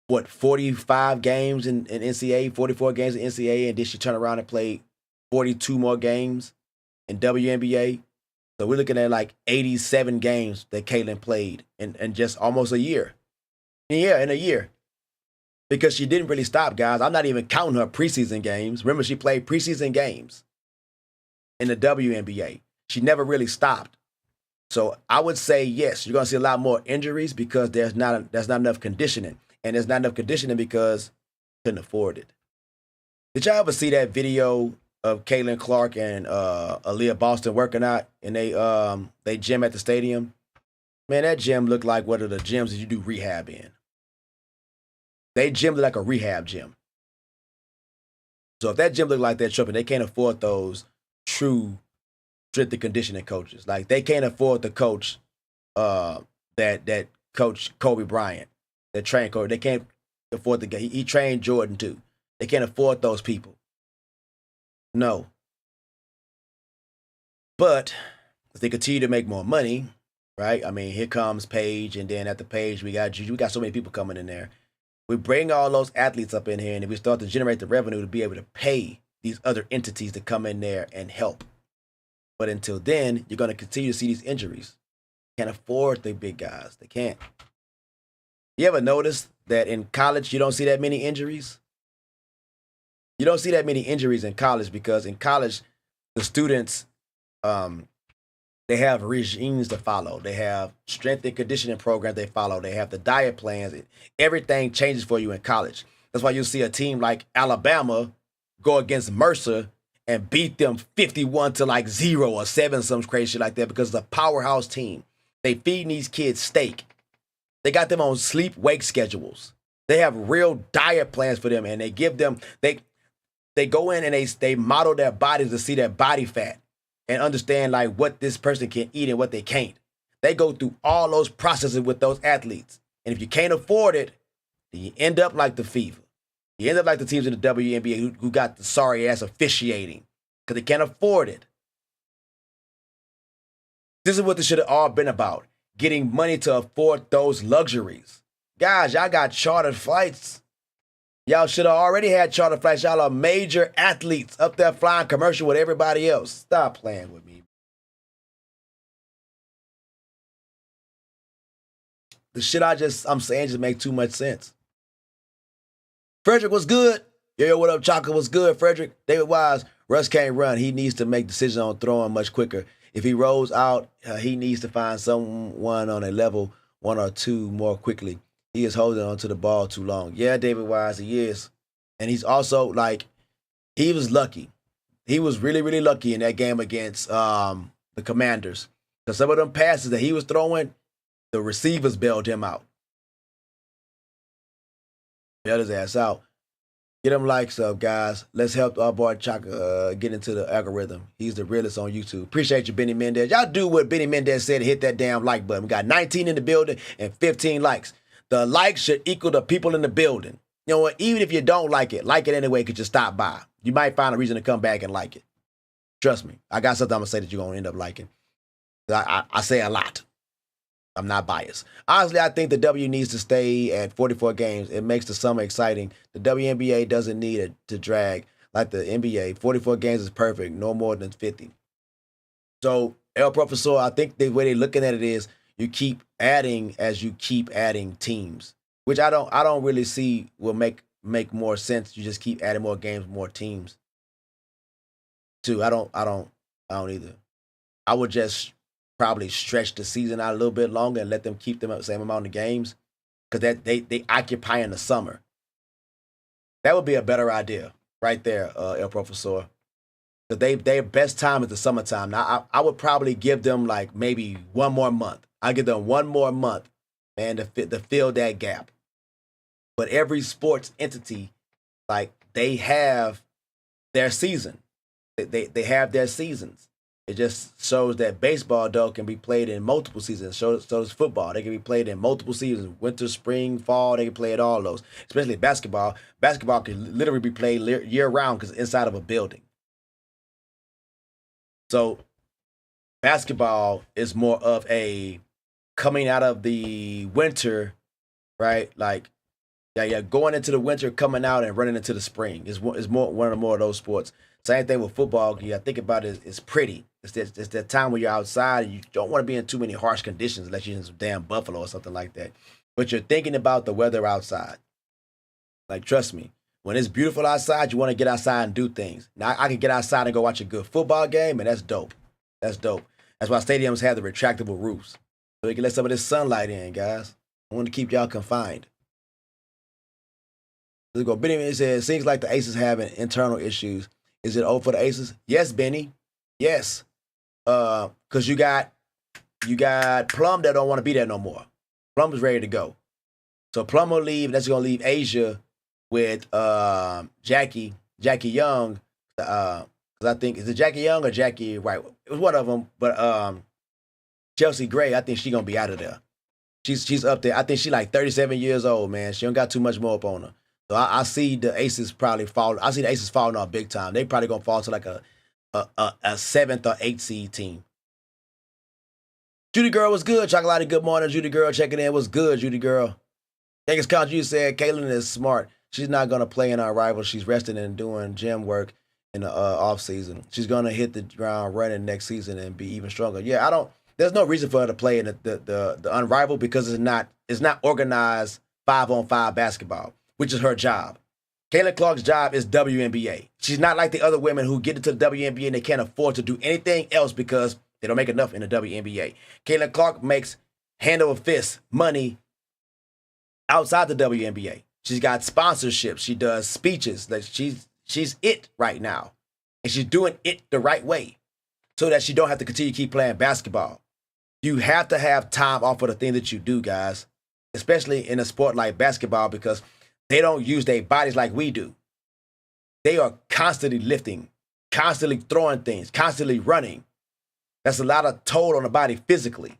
45 games in NCAA, 44 games in NCAA, and then she turned around and played 42 more games in WNBA. So we're looking at like 87 games that Kaylin played in just almost a year. Yeah, in a year. Because she didn't really stop, guys. I'm not even counting her preseason games. Remember, she played preseason games in the WNBA. She never really stopped. So I would say, yes, you're going to see a lot more injuries because there's not enough conditioning. And there's not enough conditioning because couldn't afford it. Did y'all ever see that video of Caitlin Clark and Aaliyah Boston working out in they gym at the stadium? Man, that gym looked like one of the gyms that you do rehab in. They gym look like a rehab gym. So if that gym look like they're tripping, they can't afford those true strength and conditioning coaches. Like they can't afford the coach that coach Kobe Bryant, that trained Kobe. They can't afford the guy. He trained Jordan too. They can't afford those people. No. But if they continue to make more money, right? I mean, here comes Paige, and then after Paige, we got Juju. We got so many people coming in there. We bring all those athletes up in here, and if we start to generate the revenue to be able to pay these other entities to come in there and help. But until then, you're going to continue to see these injuries. Can't afford the big guys. They can't. You ever notice that in college, you don't see that many injuries? You don't see that many injuries in college because in college, the students, they have regimes to follow. They have strength and conditioning programs they follow. They have the diet plans. Everything changes for you in college. That's why you'll see a team like Alabama go against Mercer and beat them 51-0 or 7, some crazy shit like that because it's a powerhouse team. They feeding these kids steak. They got them on sleep-wake schedules. They have real diet plans for them, and they give them, they go in and they model their bodies to see their body fat and understand like what this person can eat and what they can't. They go through all those processes with those athletes. And if you can't afford it, then you end up like the Fever. You end up like the teams in the WNBA who got the sorry ass officiating because they can't afford it. This is what this should have all been about. Getting money to afford those luxuries. Guys, y'all got chartered flights. Y'all should have already had charter flights. Y'all are major athletes up there flying commercial with everybody else. Stop playing with me. The shit I'm saying just make too much sense. Frederick was good. Yo, what up, Chaka? Was good, Frederick? David Wise, Russ can't run. He needs to make decisions on throwing much quicker. If he rolls out, he needs to find someone on a level 1 or 2 more quickly. He is holding on to the ball too long. Yeah, David Wise, he is. And he's also like, he was lucky. He was really, really lucky in that game against the Commanders. Because some of them passes that he was throwing, the receivers bailed him out. Bailed his ass out. Get them likes up, guys. Let's help our boy Chaka get into the algorithm. He's the realest on YouTube. Appreciate you, Benny Mendez. Y'all do what Benny Mendez said and hit that damn like button. We got 19 in the building and 15 likes. The likes should equal the people in the building. You know what? Even if you don't like it anyway because you stop by. You might find a reason to come back and like it. Trust me. I got something I'm going to say that you're going to end up liking. I say a lot. I'm not biased. Honestly, I think the W needs to stay at 44 games. It makes the summer exciting. The WNBA doesn't need it to drag like the NBA. 44 games is perfect, no more than 50. So, El Professor, I think the way they're looking at it is you keep adding as you keep adding teams, which I don't really see will make more sense. You just keep adding more games, more teams. Too, I don't either. I would just probably stretch the season out a little bit longer and let them keep them at the same amount of games because that they occupy in the summer. That would be a better idea right there, El Professor. Because their best time is the summertime. Now, I would probably give them like maybe one more month. I'll give them one more month, man, to fill that gap. But every sports entity, like, they have their season. They have their seasons. It just shows that baseball, though, can be played in multiple seasons. So does football. They can be played in multiple seasons. Winter, spring, fall, they can play at all those. Especially basketball. Basketball can literally be played year-round because it's inside of a building. So basketball is more of a coming out of the winter, right? Like, yeah, going into the winter, coming out and running into the spring is more one of those sports. Same thing with football. Yeah, think about it. It's pretty. It's that time when you're outside and you don't want to be in too many harsh conditions unless you're in some damn buffalo or something like that. But you're thinking about the weather outside. Like, trust me, when it's beautiful outside, you want to get outside and do things. Now, I can get outside and go watch a good football game, and that's dope. That's dope. That's why stadiums have the retractable roofs. So you can let some of this sunlight in, guys. I want to keep y'all confined. Let's go. Benny says, seems like the Aces having internal issues. Is it over for the Aces? Yes, Benny. Yes. Because you got Plum that don't want to be there no more. Plum is ready to go. So Plum will leave. That's going to leave Asia with Jackie Young. Because I think, is it Jackie Young or Jackie White? It was one of them. But Chelsea Gray, I think she's going to be out of there. She's up there. I think she's like 37 years old, man. She don't got too much more up on her. So I see the Aces probably fall. I see the Aces falling off big time. They probably gonna fall to like a 7th or 8th seed team. Judy Girl was good. Chocolate, good morning. Judy Girl checking in. Was good, Judy Girl. Vegas Country said Kaylin is smart. She's not gonna play in our rival. She's resting and doing gym work in the off season. She's gonna hit the ground running next season and be even stronger. Yeah, there's no reason for her to play in the unrivaled because it's not organized 5-on-5 basketball, which is her job. Kayla Clark's job is WNBA. She's not like the other women who get into the WNBA and they can't afford to do anything else because they don't make enough in the WNBA. Kayla Clark makes hand over fist money outside the WNBA. She's got sponsorships. She does speeches. Like she's it right now. And she's doing it the right way so that she don't have to continue to keep playing basketball. You have to have time off of the thing that you do, guys, especially in a sport like basketball because they don't use their bodies like we do. They are constantly lifting, constantly throwing things, constantly running. That's a lot of toll on the body physically.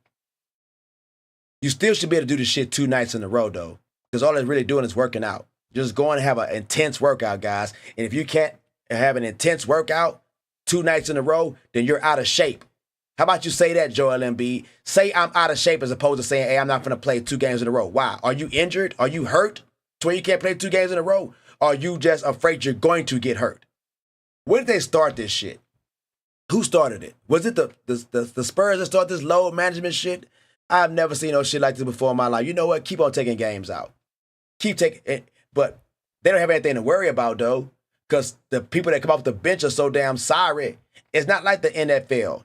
You still should be able to do this shit 2 nights in a row, though, because all they're really doing is working out. Just go and have an intense workout, guys. And if you can't have an intense workout 2 nights in a row, then you're out of shape. How about you say that, Joel Embiid? Say I'm out of shape as opposed to saying, hey, I'm not going to play 2 games in a row. Why? Are you injured? Are you hurt to where you can't play 2 games in a row? Or are you just afraid you're going to get hurt? When did they start this shit? Who started it? Was it the Spurs that started this load management shit? I've never seen no shit like this before in my life. You know what? Keep on taking games out. Keep taking it. But they don't have anything to worry about, though, because the people that come off the bench are so damn sorry. It's not like the NFL.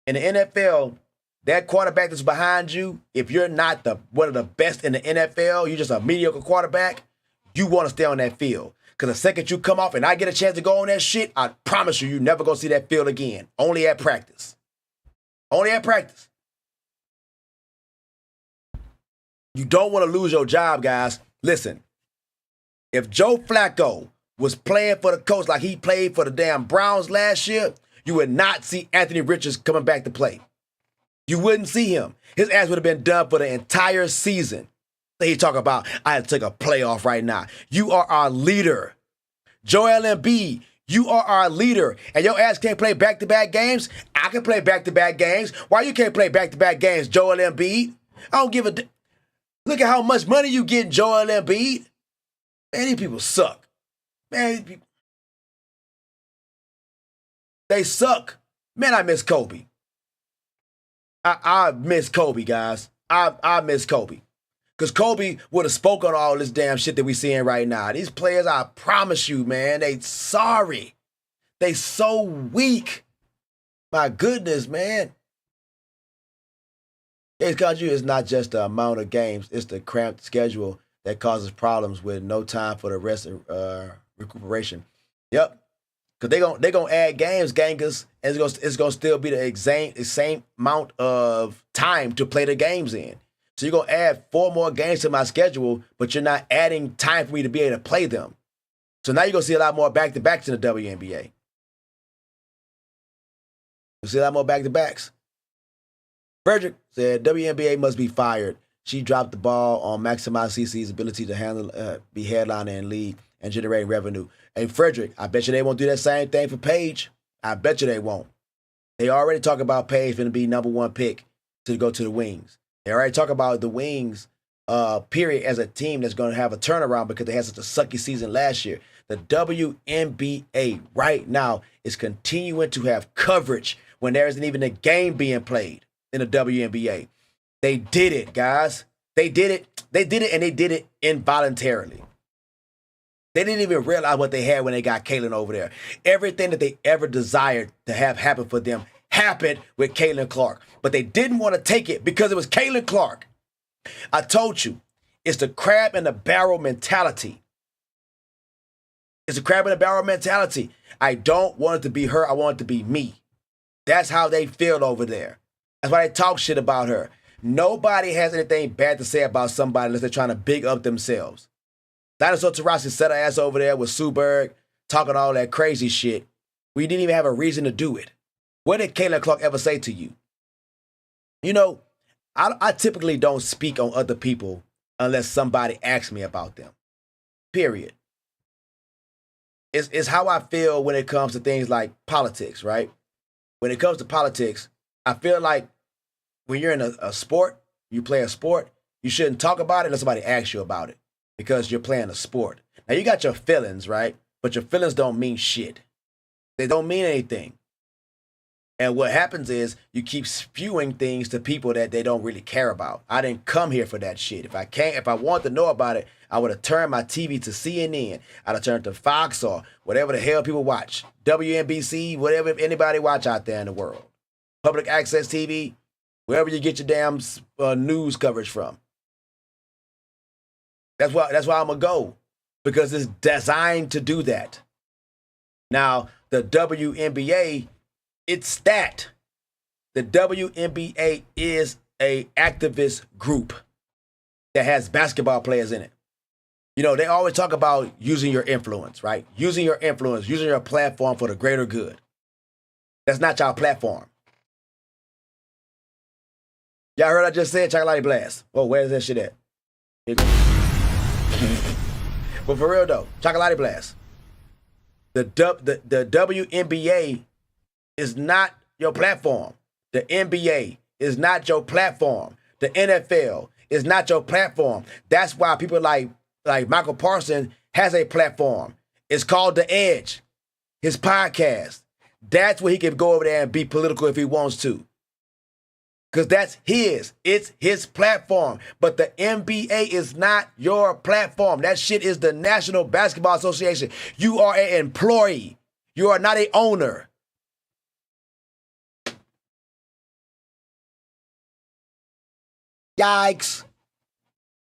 In the NFL, that quarterback that's behind you, if you're not one of the best in the NFL, you're just a mediocre quarterback, you want to stay on that field. Because the second you come off and I get a chance to go on that shit, I promise you're never going to see that field again. Only at practice. Only at practice. You don't want to lose your job, guys. Listen, if Joe Flacco was playing for the coach like he played for the damn Browns last year, you would not see Anthony Richards coming back to play. You wouldn't see him. His ass would have been done for the entire season. He talk about, I had to take a playoff right now. You are our leader. Joel Embiid, you are our leader. And your ass can't play back-to-back games? I can play back-to-back games. Why you can't play back-to-back games, Joel Embiid? I don't give a Look at how much money you get, Joel Embiid. Man, these people suck. Man, these people, they suck. Man, I miss Kobe. I miss Kobe, guys. I miss Kobe. Because Kobe would have spoken all this damn shit that we seeing right now. These players, I promise you, man, they sorry. They so weak. My goodness, man. It's because it's not just the amount of games. It's the cramped schedule that causes problems with no time for the rest of recuperation. Yep. Because they gonna add games, gangers, and it's gonna still be the same amount of time to play the games in. So you're gonna add 4 more games to my schedule, but you're not adding time for me to be able to play them. So now you're gonna see a lot more back-to-backs in the WNBA. You'll see a lot more back-to-backs. Frederick said WNBA must be fired. She dropped the ball on maximizing CC's ability to handle, be headliner in league and generate revenue. Hey, Frederick, I bet you they won't do that same thing for Paige. I bet you they won't. They already talk about Paige going to be #1 pick to go to the Wings. They already talk about the Wings, period, as a team that's going to have a turnaround because they had such a sucky season last year. The WNBA right now is continuing to have coverage when there isn't even a game being played in the WNBA. They did it, guys. They did it. They did it, and they did it involuntarily. They didn't even realize what they had when they got Caitlin over there. Everything that they ever desired to have happen for them happened with Caitlin Clark. But they didn't want to take it because it was Caitlin Clark. I told you, it's the crab in the barrel mentality. It's a crab in the barrel mentality. I don't want it to be her. I want it to be me. That's how they feel over there. That's why they talk shit about her. Nobody has anything bad to say about somebody unless they're trying to big up themselves. Dinosaur Taurasi set her ass over there with Sue Bird, talking all that crazy shit. We didn't even have a reason to do it. What did Caitlin Clark ever say to you? You know, I typically don't speak on other people unless somebody asks me about them. Period. It's how I feel when it comes to things like politics, right? When it comes to politics, I feel like when you're in a sport, you play a sport, you shouldn't talk about it unless somebody asks you about it because you're playing a sport. Now, you got your feelings, right? But your feelings don't mean shit. They don't mean anything. And what happens is you keep spewing things to people that they don't really care about. I didn't come here for that shit. If I wanted to know about it, I would have turned my TV to CNN. I'd have turned to Fox or whatever the hell people watch. WNBC, whatever anybody watch out there in the world. Public access TV, wherever you get your damn news coverage from. That's why I'm going to go. Because it's designed to do that. Now, the WNBA, it's that. The WNBA is a activist group that has basketball players in it. You know, they always talk about using your influence, right? Using your influence, using your platform for the greater good. That's not your platform. Y'all heard I just said Chocolate Blast. Oh, where's that shit at? Here you go. But for real though, Chocolate Blast. The WNBA is not your platform. The NBA is not your platform. The NFL is not your platform. That's why people like Michael Parsons has a platform. It's called The Edge, his podcast. That's where he can go over there and be political if he wants to. Because that's his. It's his platform. But the NBA is not your platform. That shit is the National Basketball Association. You are an employee. You are not an owner. Yikes.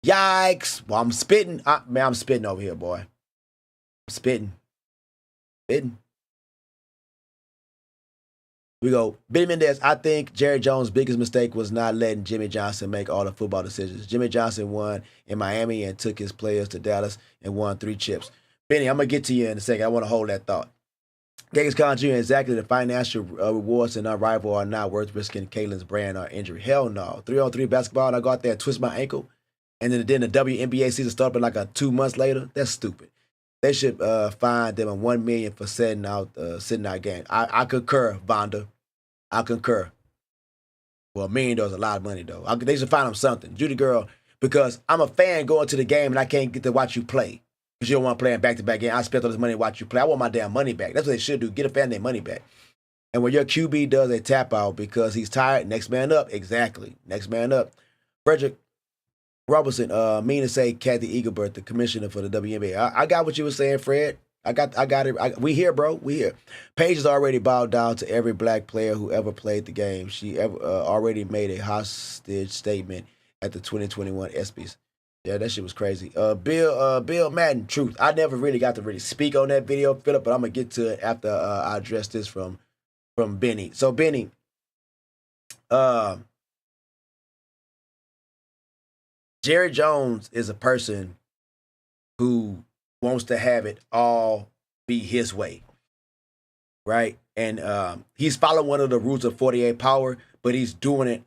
Yikes. Well, I'm spitting. Man, I'm spitting over here, boy. I'm spitting. Spitting. We go. Billy Mendez, I think Jerry Jones' biggest mistake was not letting Jimmy Johnson make all the football decisions. Jimmy Johnson won in Miami and took his players to Dallas and won 3 chips. Benny, I'm going to get to you in a second. I want to hold that thought. Genghis Khan Jr. Exactly the financial rewards in our rival are not worth risking Caitlin's brand or injury. Hell no. 3-on-3 basketball and I go out there and twist my ankle. And then the WNBA season started like 2 months later. That's stupid. They should fine them $1 million for sitting out game. I concur, Vonda. I concur. Well, $1 million is a lot of money though. They should find them something. Judy girl, because I'm a fan going to the game and I can't get to watch you play. Because you don't want to play in back-to-back games. I spent all this money to watch you play. I want my damn money back. That's what they should do. Get a fan their money back. And when your QB does a tap out because he's tired, next man up. Exactly. Next man up. Frederick Robertson, mean to say Kathy Eaglebert, the commissioner for the WNBA. I got what you were saying, Fred. I got it. We here, bro. We here. Paige has already bowed down to every black player who ever played the game. She already made a hostage statement at the 2021 ESPYs. Yeah, that shit was crazy. Bill Madden, truth. I never really got to really speak on that video, Philip, but I'm gonna get to it after I address this from Benny. So Benny, Jerry Jones is a person who wants to have it all be his way, right? And he's following one of the rules of 48 power, but he's doing it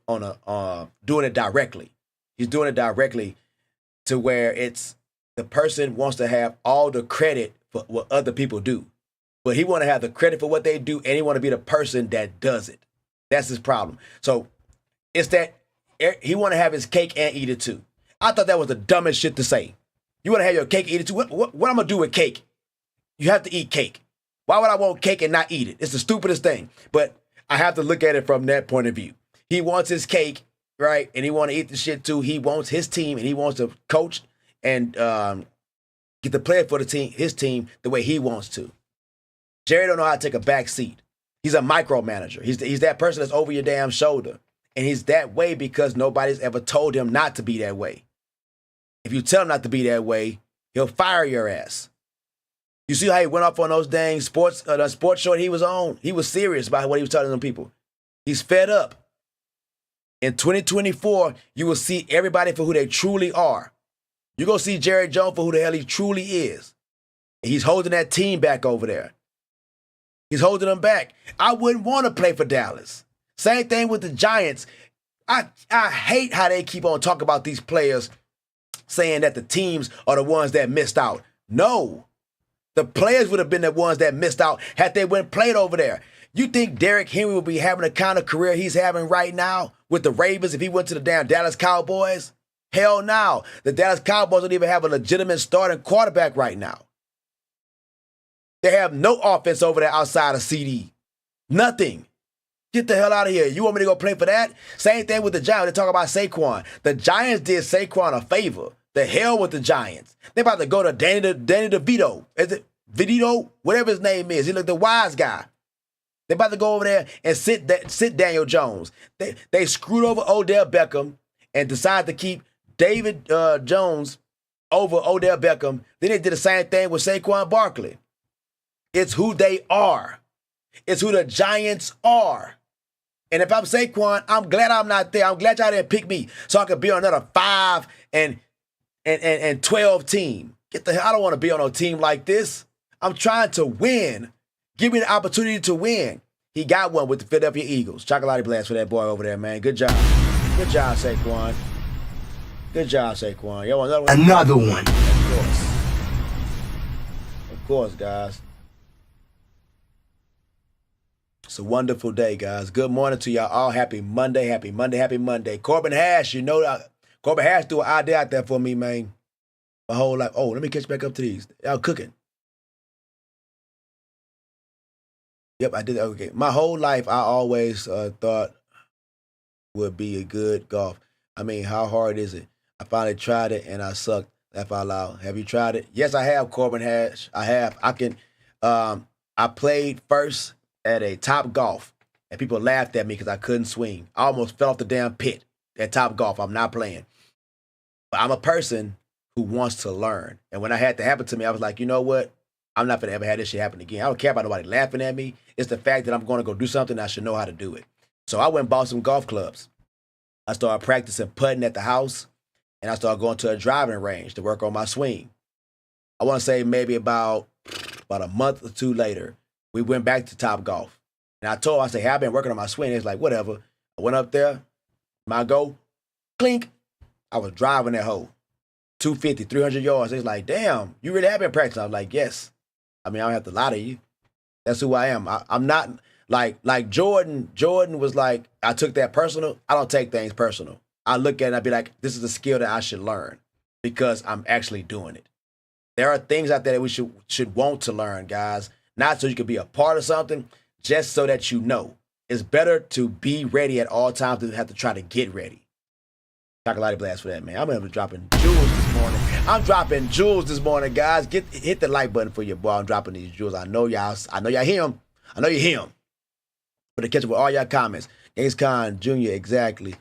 doing it directly. He's doing it directly to where it's the person wants to have all the credit for what other people do, but he want to have the credit for what they do, and he want to be the person that does it. That's his problem. So it's that he want to have his cake and eat it too. I thought that was the dumbest shit to say. You want to have your cake, eat it too? What I'm going to do with cake? You have to eat cake. Why would I want cake and not eat it? It's the stupidest thing. But I have to look at it from that point of view. He wants his cake, right? And he want to eat the shit too. He wants his team, and he wants to coach and get the player for the team, his team, the way he wants to. Jerry don't know how to take a back seat. He's a micromanager. He's that person that's over your damn shoulder. And he's that way because nobody's ever told him not to be that way. If you tell him not to be that way, he'll fire your ass. You see how he went off on those dang sports show he was on? He was serious about what he was telling them people. He's fed up. In 2024, you will see everybody for who they truly are. You're going to see Jerry Jones for who the hell he truly is. And he's holding that team back over there. He's holding them back. I wouldn't want to play for Dallas. Same thing with the Giants. I hate how they keep on talking about these players saying that the teams are the ones that missed out. No. The players would have been the ones that missed out had they went played over there. You think Derrick Henry would be having the kind of career he's having right now with the Ravens if he went to the damn Dallas Cowboys? Hell no. The Dallas Cowboys don't even have a legitimate starting quarterback right now. They have no offense over there outside of CD. Nothing. Get the hell out of here. You want me to go play for that? Same thing with the Giants. They talk about Saquon. The Giants did Saquon a favor. The hell with the Giants. They're about to go to Danny DeVito. Is it Vidito? Whatever his name is. He looked the wise guy. They're about to go over there and sit Daniel Jones. They screwed over Odell Beckham and decided to keep David Jones over Odell Beckham. Then they did the same thing with Saquon Barkley. It's who they are. It's who the Giants are. And if I'm Saquon, I'm glad I'm not there. I'm glad y'all didn't pick me so I could be on another 5 and 12 team. Get the hell, I don't want to be on a team like this. I'm trying to win. Give me the opportunity to win. He got one with the Philadelphia Eagles. Chocolate blast for that boy over there, man. Good job. Good job, Saquon. Good job, Saquon. Yo, another one? Another one. Of course. Of course, guys. It's a wonderful day, guys. Good morning to y'all all. Happy Monday, happy Monday, happy Monday. Corbin Hash, you know, Corbin Hash threw an idea out there for me, man. My whole life. Oh, let me catch back up to these. Y'all cooking. Yep, I did. Okay. My whole life, I always thought would be a good golf. I mean, how hard is it? I finally tried it and I sucked. Laugh out loud. Have you tried it? Yes, I have, Corbin Hash. I have. I played first at a Top Golf, and people laughed at me because I couldn't swing. I almost fell off the damn pit at Top Golf. I'm not playing. But I'm a person who wants to learn. And when I had that happen to me, I was like, you know what? I'm not going to ever have this shit happen again. I don't care about nobody laughing at me. It's the fact that I'm going to go do something, I should know how to do it. So I went and bought some golf clubs. I started practicing putting at the house, and I started going to a driving range to work on my swing. I want to say maybe about a month or two later, we went back to Top Golf. And I told her, I said, hey, I've been working on my swing. It's like, whatever. I went up there, my go, clink. I was driving that hole. 250, 300 yards. It's like, damn, you really have been practicing. I was like, yes. I mean, I don't have to lie to you. That's who I am. I'm not like Jordan. Jordan was like, I took that personal. I don't take things personal. I look at it and I be like, this is a skill that I should learn because I'm actually doing it. There are things out there that we should want to learn, guys. Not so you can be a part of something, just so that you know. It's better to be ready at all times than have to try to get ready. Chocolate blast for that, man. I'm gonna be dropping jewels this morning. I'm dropping jewels this morning, guys. Hit the like button for your boy. I'm dropping these jewels. I know y'all hear them. I know you hear them. But to catch up with all y'all comments. Gates Khan Jr. exactly.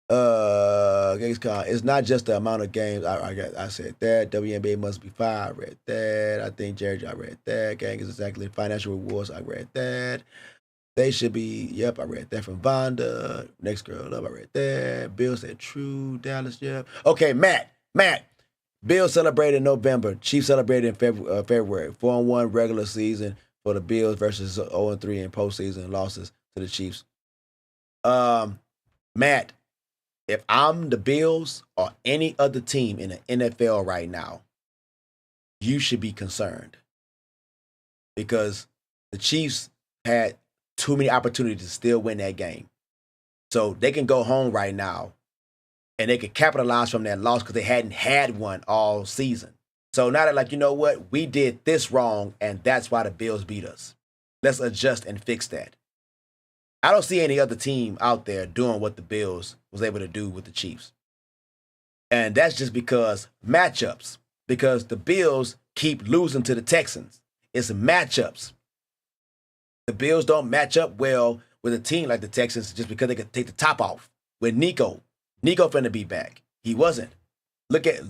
Gates Khan. It's not just the amount of games. I said that. WNBA must be fire. I read that. I think Jerry. I read that. Gang is exactly financial rewards. I read that. They should be, yep, I read that from Vonda. Next girl up, I read that. Bill said true, Dallas, yep. Okay, Matt. Bill celebrated in November. Chiefs celebrated in February. 4-1 regular season for the Bills versus 0-3 in postseason losses to the Chiefs. Matt, if I'm the Bills or any other team in the NFL right now, you should be concerned. Because the Chiefs had too many opportunities to still win that game. So they can go home right now and they can capitalize from that loss because they hadn't had one all season. So now they're like, you know what? We did this wrong and that's why the Bills beat us. Let's adjust and fix that. I don't see any other team out there doing what the Bills was able to do with the Chiefs. And that's just because matchups. Because the Bills keep losing to the Texans. It's matchups. The Bills don't match up well with a team like the Texans just because they could take the top off. With Nico finna be back. He wasn't. Look at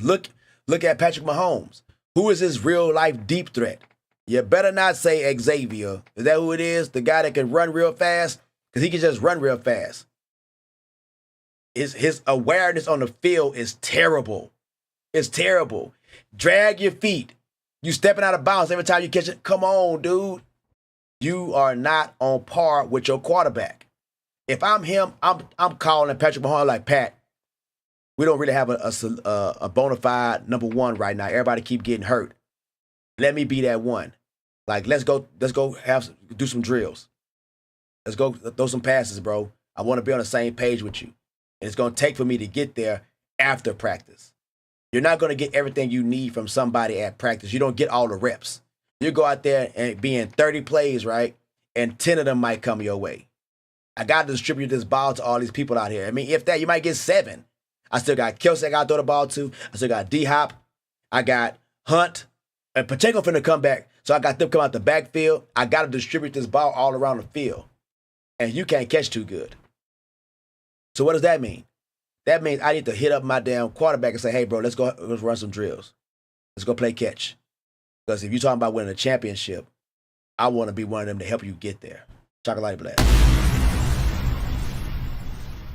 Patrick MaHomes. Who is his real life deep threat? You better not say Xavier. Is that who it is? The guy that can run real fast? Because he can just run real fast. His awareness on the field is terrible. It's terrible. Drag your feet. You stepping out of bounds every time you catch it. Come on, dude. You are not on par with your quarterback. If I'm him, I'm calling Patrick Mahomes like, Pat, we don't really have a bona fide number one right now. Everybody keep getting hurt. Let me be that one. Like, let's go do some drills. Let's go throw some passes, bro. I want to be on the same page with you. And it's going to take for me to get there after practice. You're not going to get everything you need from somebody at practice. You don't get all the reps. You go out there and be in 30 plays, right? And 10 of them might come your way. I got to distribute this ball to all these people out here. I mean, if that, you might get 7. I still got Kelsey I got to throw the ball to. I still got D-Hop. I got Hunt. And Pacheco finna come back. So I got them come out the backfield. I got to distribute this ball all around the field. And you can't catch too good. So what does that mean? That means I need to hit up my damn quarterback and say, hey, bro, let's run some drills. Let's go play catch. Because if you're talking about winning a championship, I want to be one of them to help you get there. Chocolate blast.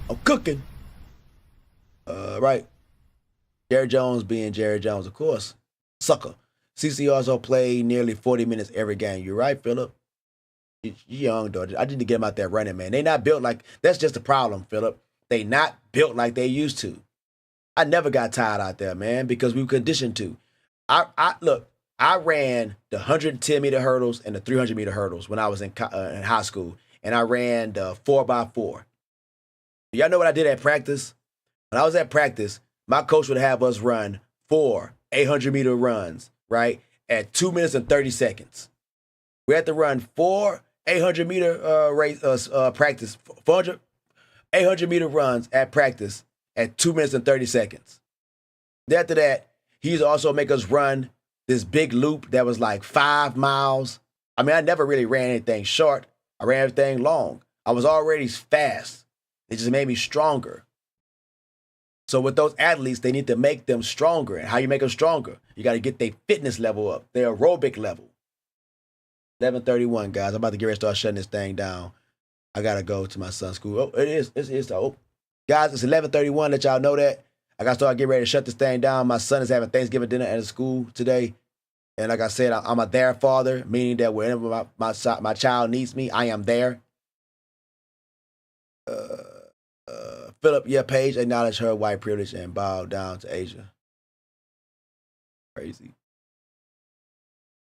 I'm cooking. Right. Jerry Jones being Jerry Jones, of course. Sucker. CC also played nearly 40 minutes every game. You're right, Phillip. You young, though. I need to get them out there running, man. They not built like, that's just the problem, Phillip. They not built like they used to. I never got tired out there, man, because we were conditioned to. Look. I ran the 110-meter hurdles and the 300-meter hurdles when I was in high school, and I ran the 4x4. Y'all know what I did at practice? When I was at practice, my coach would have us run 4 800-meter runs, right, at 2 minutes and 30 seconds. We had to run 4 800-meter practice, 800-meter runs at practice at 2 minutes and 30 seconds. After that, he used to also make us run this big loop that was like 5 miles. I mean, I never really ran anything short. I ran everything long. I was already fast. It just made me stronger. So with those athletes, they need to make them stronger. And how you make them stronger? You got to get their fitness level up, their aerobic level. 11:31, guys. I'm about to get ready to start shutting this thing down. I got to go to my son's school. Oh, it is. It's guys, it's 11:31. Let y'all know that. I got to start getting ready to shut this thing down. My son is having Thanksgiving dinner at his school today. And like I said, I'm a there father, meaning that whenever my child needs me, I am there. Philip, yeah, Paige acknowledged her white privilege and bowed down to Asia. Crazy.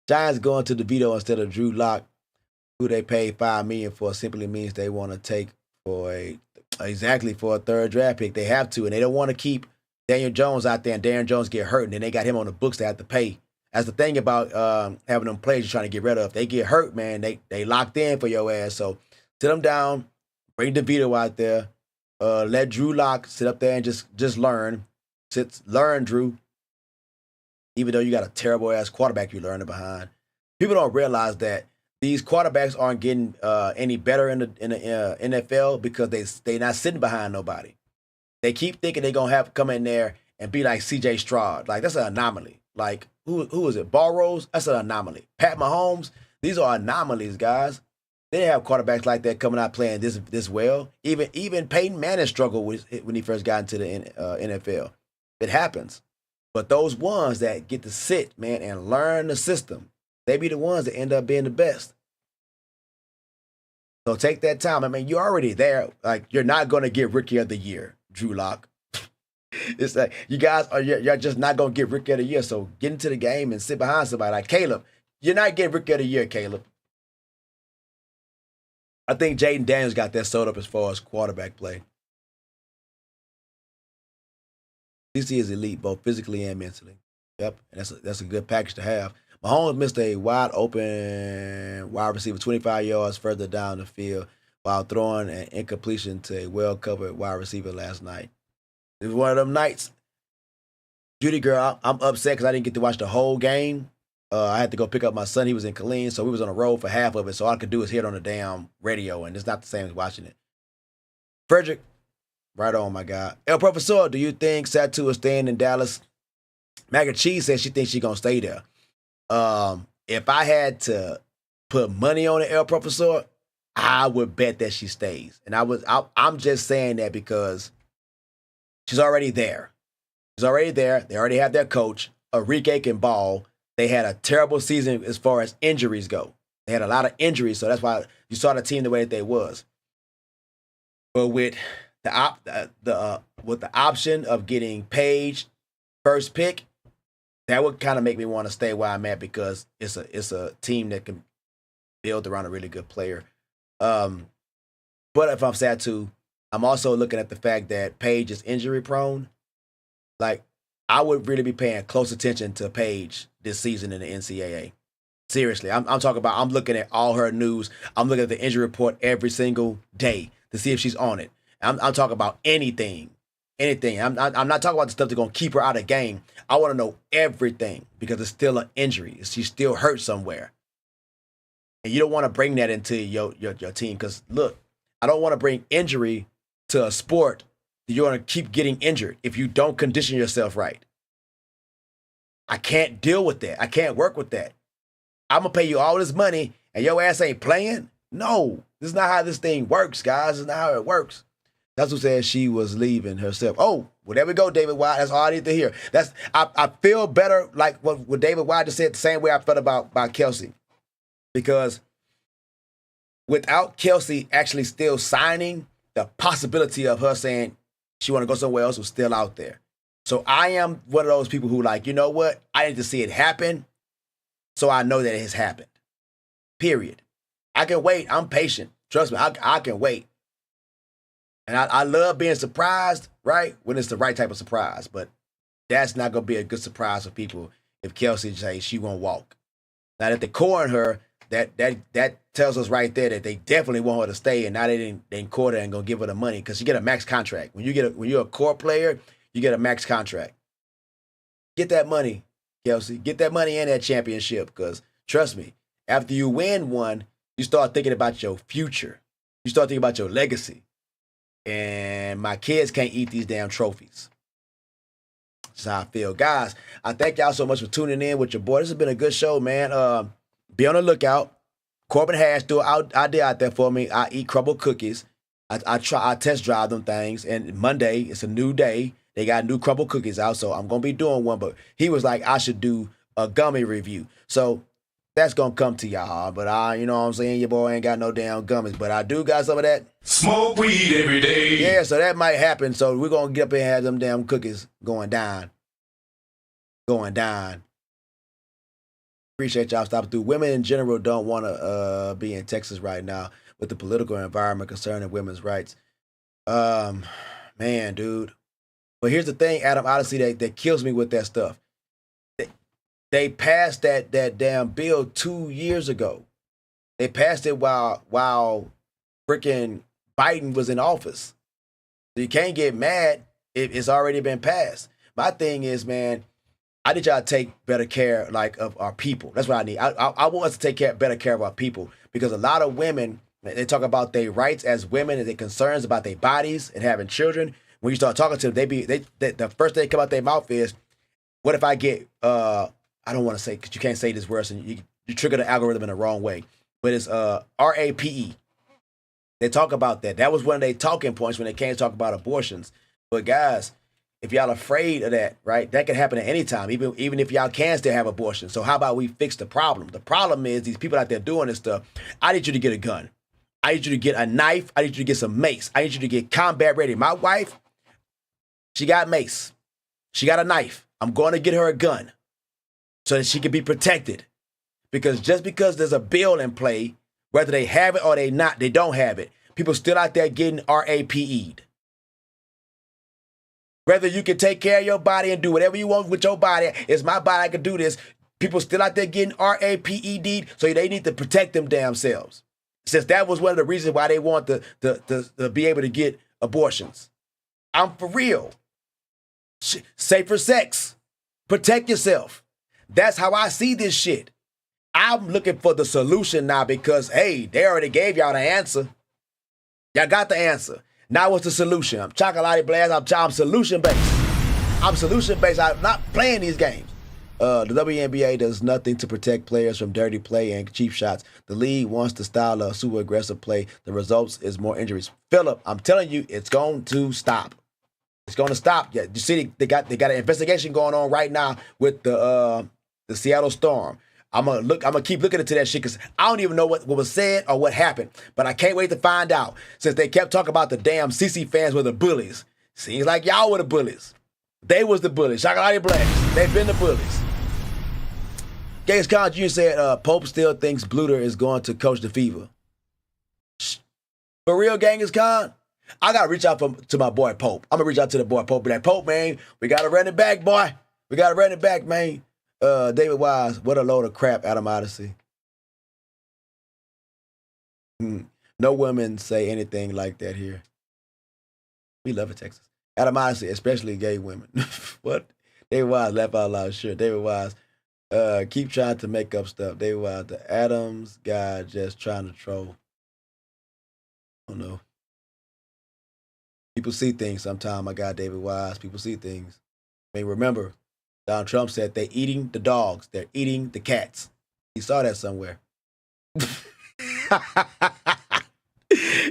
Giants going to DeVito instead of Drew Lock, who they paid $5 million for, simply means they want to take for a third draft pick. They have to, and they don't want to keep Daniel Jones out there, and Daniel Jones get hurt, and then they got him on the books they have to pay. That's the thing about having them players you're trying to get rid of. They get hurt, man. They locked in for your ass. So sit them down, bring DeVito out there, let Drew Lock sit up there and just learn. Learn, Drew. Even though you got a terrible ass quarterback you're learning behind. People don't realize that these quarterbacks aren't getting any better in the NFL because they not sitting behind nobody. They keep thinking they're gonna have to come in there and be like C.J. Stroud. Like, that's an anomaly. Like, who is it? Burrows? That's an anomaly. Pat MaHomes? These are anomalies, guys. They didn't have quarterbacks like that coming out playing this well. Even Peyton Manning struggled when he first got into the NFL. It happens. But those ones that get to sit, man, and learn the system, they be the ones that end up being the best. So take that time. I mean, you're already there. Like, you're not going to get Rookie of the Year, Drew Lock. It's like you're just not going to get Rookie of the Year. So get into the game and sit behind somebody like Caleb. You're not getting Rookie of the Year, Caleb. I think Jaden Daniels got that sold up as far as quarterback play. CC is elite, both physically and mentally. Yep, and that's a good package to have. MaHomes missed a wide open wide receiver 25 yards further down the field while throwing an incompletion to a well-covered wide receiver last night. It was one of them nights. Judy girl, I'm upset because I didn't get to watch the whole game. I had to go pick up my son. He was in Killeen, so we was on the road for half of it. So all I could do is hear it on the damn radio, and it's not the same as watching it. Frederick, right on, my guy. El Professor, do you think Satu is staying in Dallas? Mac and Cheese says she thinks she's going to stay there. If I had to put money on it, El Professor, I would bet that she stays. And I'm just saying that because she's already there. She's already there. They already have their coach. Enrique can ball. They had a terrible season as far as injuries go. They had a lot of injuries, so that's why you saw the team the way that they was. But with the option of getting Paige first pick, that would kind of make me want to stay where I'm at because it's a team that can build around a really good player. But if I'm sad too, I'm also looking at the fact that Paige is injury prone. Like, I would really be paying close attention to Paige this season in the NCAA. Seriously, I'm talking about, I'm looking at all her news. I'm looking at the injury report every single day to see if she's on it. I'm talking about anything. I'm not talking about the stuff that's going to keep her out of game. I want to know everything because it's still an injury. She's still hurt somewhere. And you don't want to bring that into your team because, look, I don't want to bring injury to a sport that you're going to keep getting injured if you don't condition yourself right. I can't deal with that. I can't work with that. I'm going to pay you all this money and your ass ain't playing? No, this is not how this thing works, guys. This is not how it works. That's who said she was leaving herself. Oh, well, there we go, David White. That's all I need to hear. I feel better like what David White just said, the same way I felt about Kelsey. Because without Kelsey actually still signing, the possibility of her saying she want to go somewhere else was still out there. So I am one of those people who like, you know what? I need to see it happen so I know that it has happened. Period. I can wait. I'm patient. Trust me, I can wait. And I love being surprised, right? When it's the right type of surprise. But that's not going to be a good surprise for people if Kelsey says she won't walk. Now that they're coring her, that tells us right there that they definitely want her to stay, and now they didn't court her and going to give her the money because you get a max contract. When you're a core player, you get a max contract. Get that money, Kelsey. Get that money and that championship because, trust me, after you win one, you start thinking about your future. You start thinking about your legacy. And my kids can't eat these damn trophies. That's how I feel. Guys, I thank y'all so much for tuning in with your boy. This has been a good show, man. Be on the lookout. Corbin Hash do an idea out there for me. I eat crumble cookies. I test drive them things. And Monday, it's a new day. They got new crumble cookies out, so I'm going to be doing one. But he was like, I should do a gummy review. So that's gonna come to y'all. But you know what I'm saying? Your boy ain't got no damn gummies, but I do got some of that. Smoke weed every day. Yeah, so that might happen. So we're gonna get up and have them damn cookies going down. Going down. Appreciate y'all stopping through. Women in general don't want to be in Texas right now with the political environment concerning women's rights. Man, dude. But here's the thing, Adam, honestly, that kills me with that stuff. They passed that damn bill 2 years ago. They passed it while freaking Biden was in office. So you can't get mad if it's already been passed. My thing is, man, I need y'all to take better care, like, of our people. That's what I need. I want us to take better care of our people, because a lot of women, they talk about their rights as women and their concerns about their bodies and having children. When you start talking to them, the first thing that come out their mouth is, "What if I get?" I don't want to say, because you can't say this word, so you trigger the algorithm in the wrong way. But it's RAPE. They talk about that. That was one of their talking points when they came to talk about abortions. But guys, if y'all afraid of that, right, that can happen at any time, even if y'all can still have abortion. So how about we fix the problem? The problem is these people out there doing this stuff. I need you to get a gun. I need you to get a knife. I need you to get some mace. I need you to get combat ready. My wife, she got mace. She got a knife. I'm going to get her a gun so that she can be protected. Because just because there's a bill in play, whether they have it or they don't have it, people still out there getting RAPE'd. Whether you can take care of your body and do whatever you want with your body, it's my body, I can do this. People still out there getting RAPED'd, so they need to protect them damn selves. Since that was one of the reasons why they want to be able to get abortions. I'm for real. Safer sex. Protect yourself. That's how I see this shit. I'm looking for the solution now because, hey, they already gave y'all the answer. Y'all got the answer. Now what's the solution? I'm chocolate blast. I'm solution-based. I'm solution-based. I'm not playing these games. The WNBA does nothing to protect players from dirty play and cheap shots. The league wants to style of super aggressive play. The results is more injuries. Philip, I'm telling you, it's going to stop. It's going to stop. Yeah, you see, they got an investigation going on right now with the Seattle Storm. I'm gonna keep looking into that shit because I don't even know what was said or what happened. But I can't wait to find out. Since they kept talking about the damn CC fans were the bullies. Seems like y'all were the bullies. They was the bullies. Chocolate Blast. They've been the bullies. Genghis Khan Jr. said Pope still thinks Bluter is going to coach the Fever. For real, Genghis Khan? I gotta reach out to my boy Pope. I'm gonna reach out to the boy Pope. But that Pope, man, we gotta run it back, boy. We gotta run it back, man. David Wise, what a load of crap, Adam Odyssey. No women say anything like that here. We love it, Texas. Adam Odyssey, especially gay women. What? David Wise, laugh out loud, sure. David Wise, keep trying to make up stuff. David Wise, the Adams guy just trying to troll. I don't know. People see things sometimes, my guy David Wise. People see things. I mean, remember, Donald Trump said they're eating the dogs. They're eating the cats. He saw that somewhere.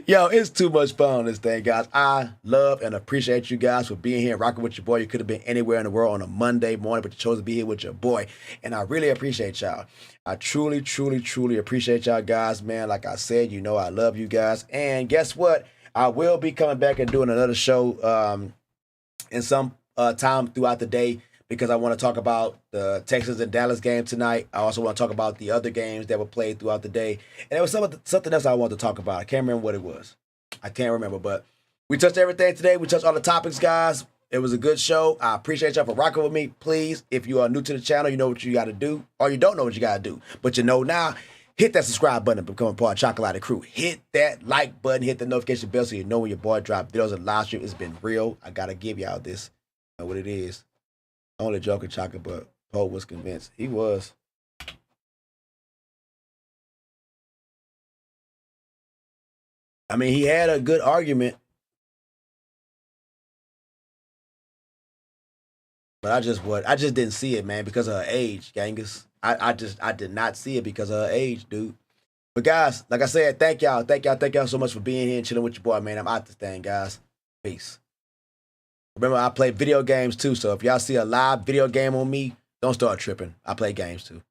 Yo, it's too much fun on this thing, guys. I love and appreciate you guys for being here and rocking with your boy. You could have been anywhere in the world on a Monday morning, but you chose to be here with your boy. And I really appreciate y'all. I truly, truly, truly appreciate y'all guys, man. Like I said, you know I love you guys. And guess what? I will be coming back and doing another show in some time throughout the day, because I want to talk about the Texas and Dallas game tonight. I also want to talk about the other games that were played throughout the day. And there was something else I wanted to talk about. I can't remember what it was. I can't remember, but we touched everything today. We touched all the topics, guys. It was a good show. I appreciate y'all for rocking with me. Please, if you are new to the channel, you know what you got to do, or you don't know what you got to do, but you know now, hit that subscribe button and become a part of Chocolate Crew. Hit that like button, hit the notification bell so you know when your boy drop videos and live stream. It's been real. I got to give y'all this. You know what it is. Only joking, Chaka, but Pope was convinced. He was. I mean, he had a good argument. But I just didn't see it, man, because of her age, Genghis. I did not see it because of her age, dude. But guys, like I said, thank y'all so much for being here and chilling with your boy, man. I'm out this thing, guys. Peace. Remember, I play video games too, so if y'all see a live video game on me, Don't start tripping. I play games too.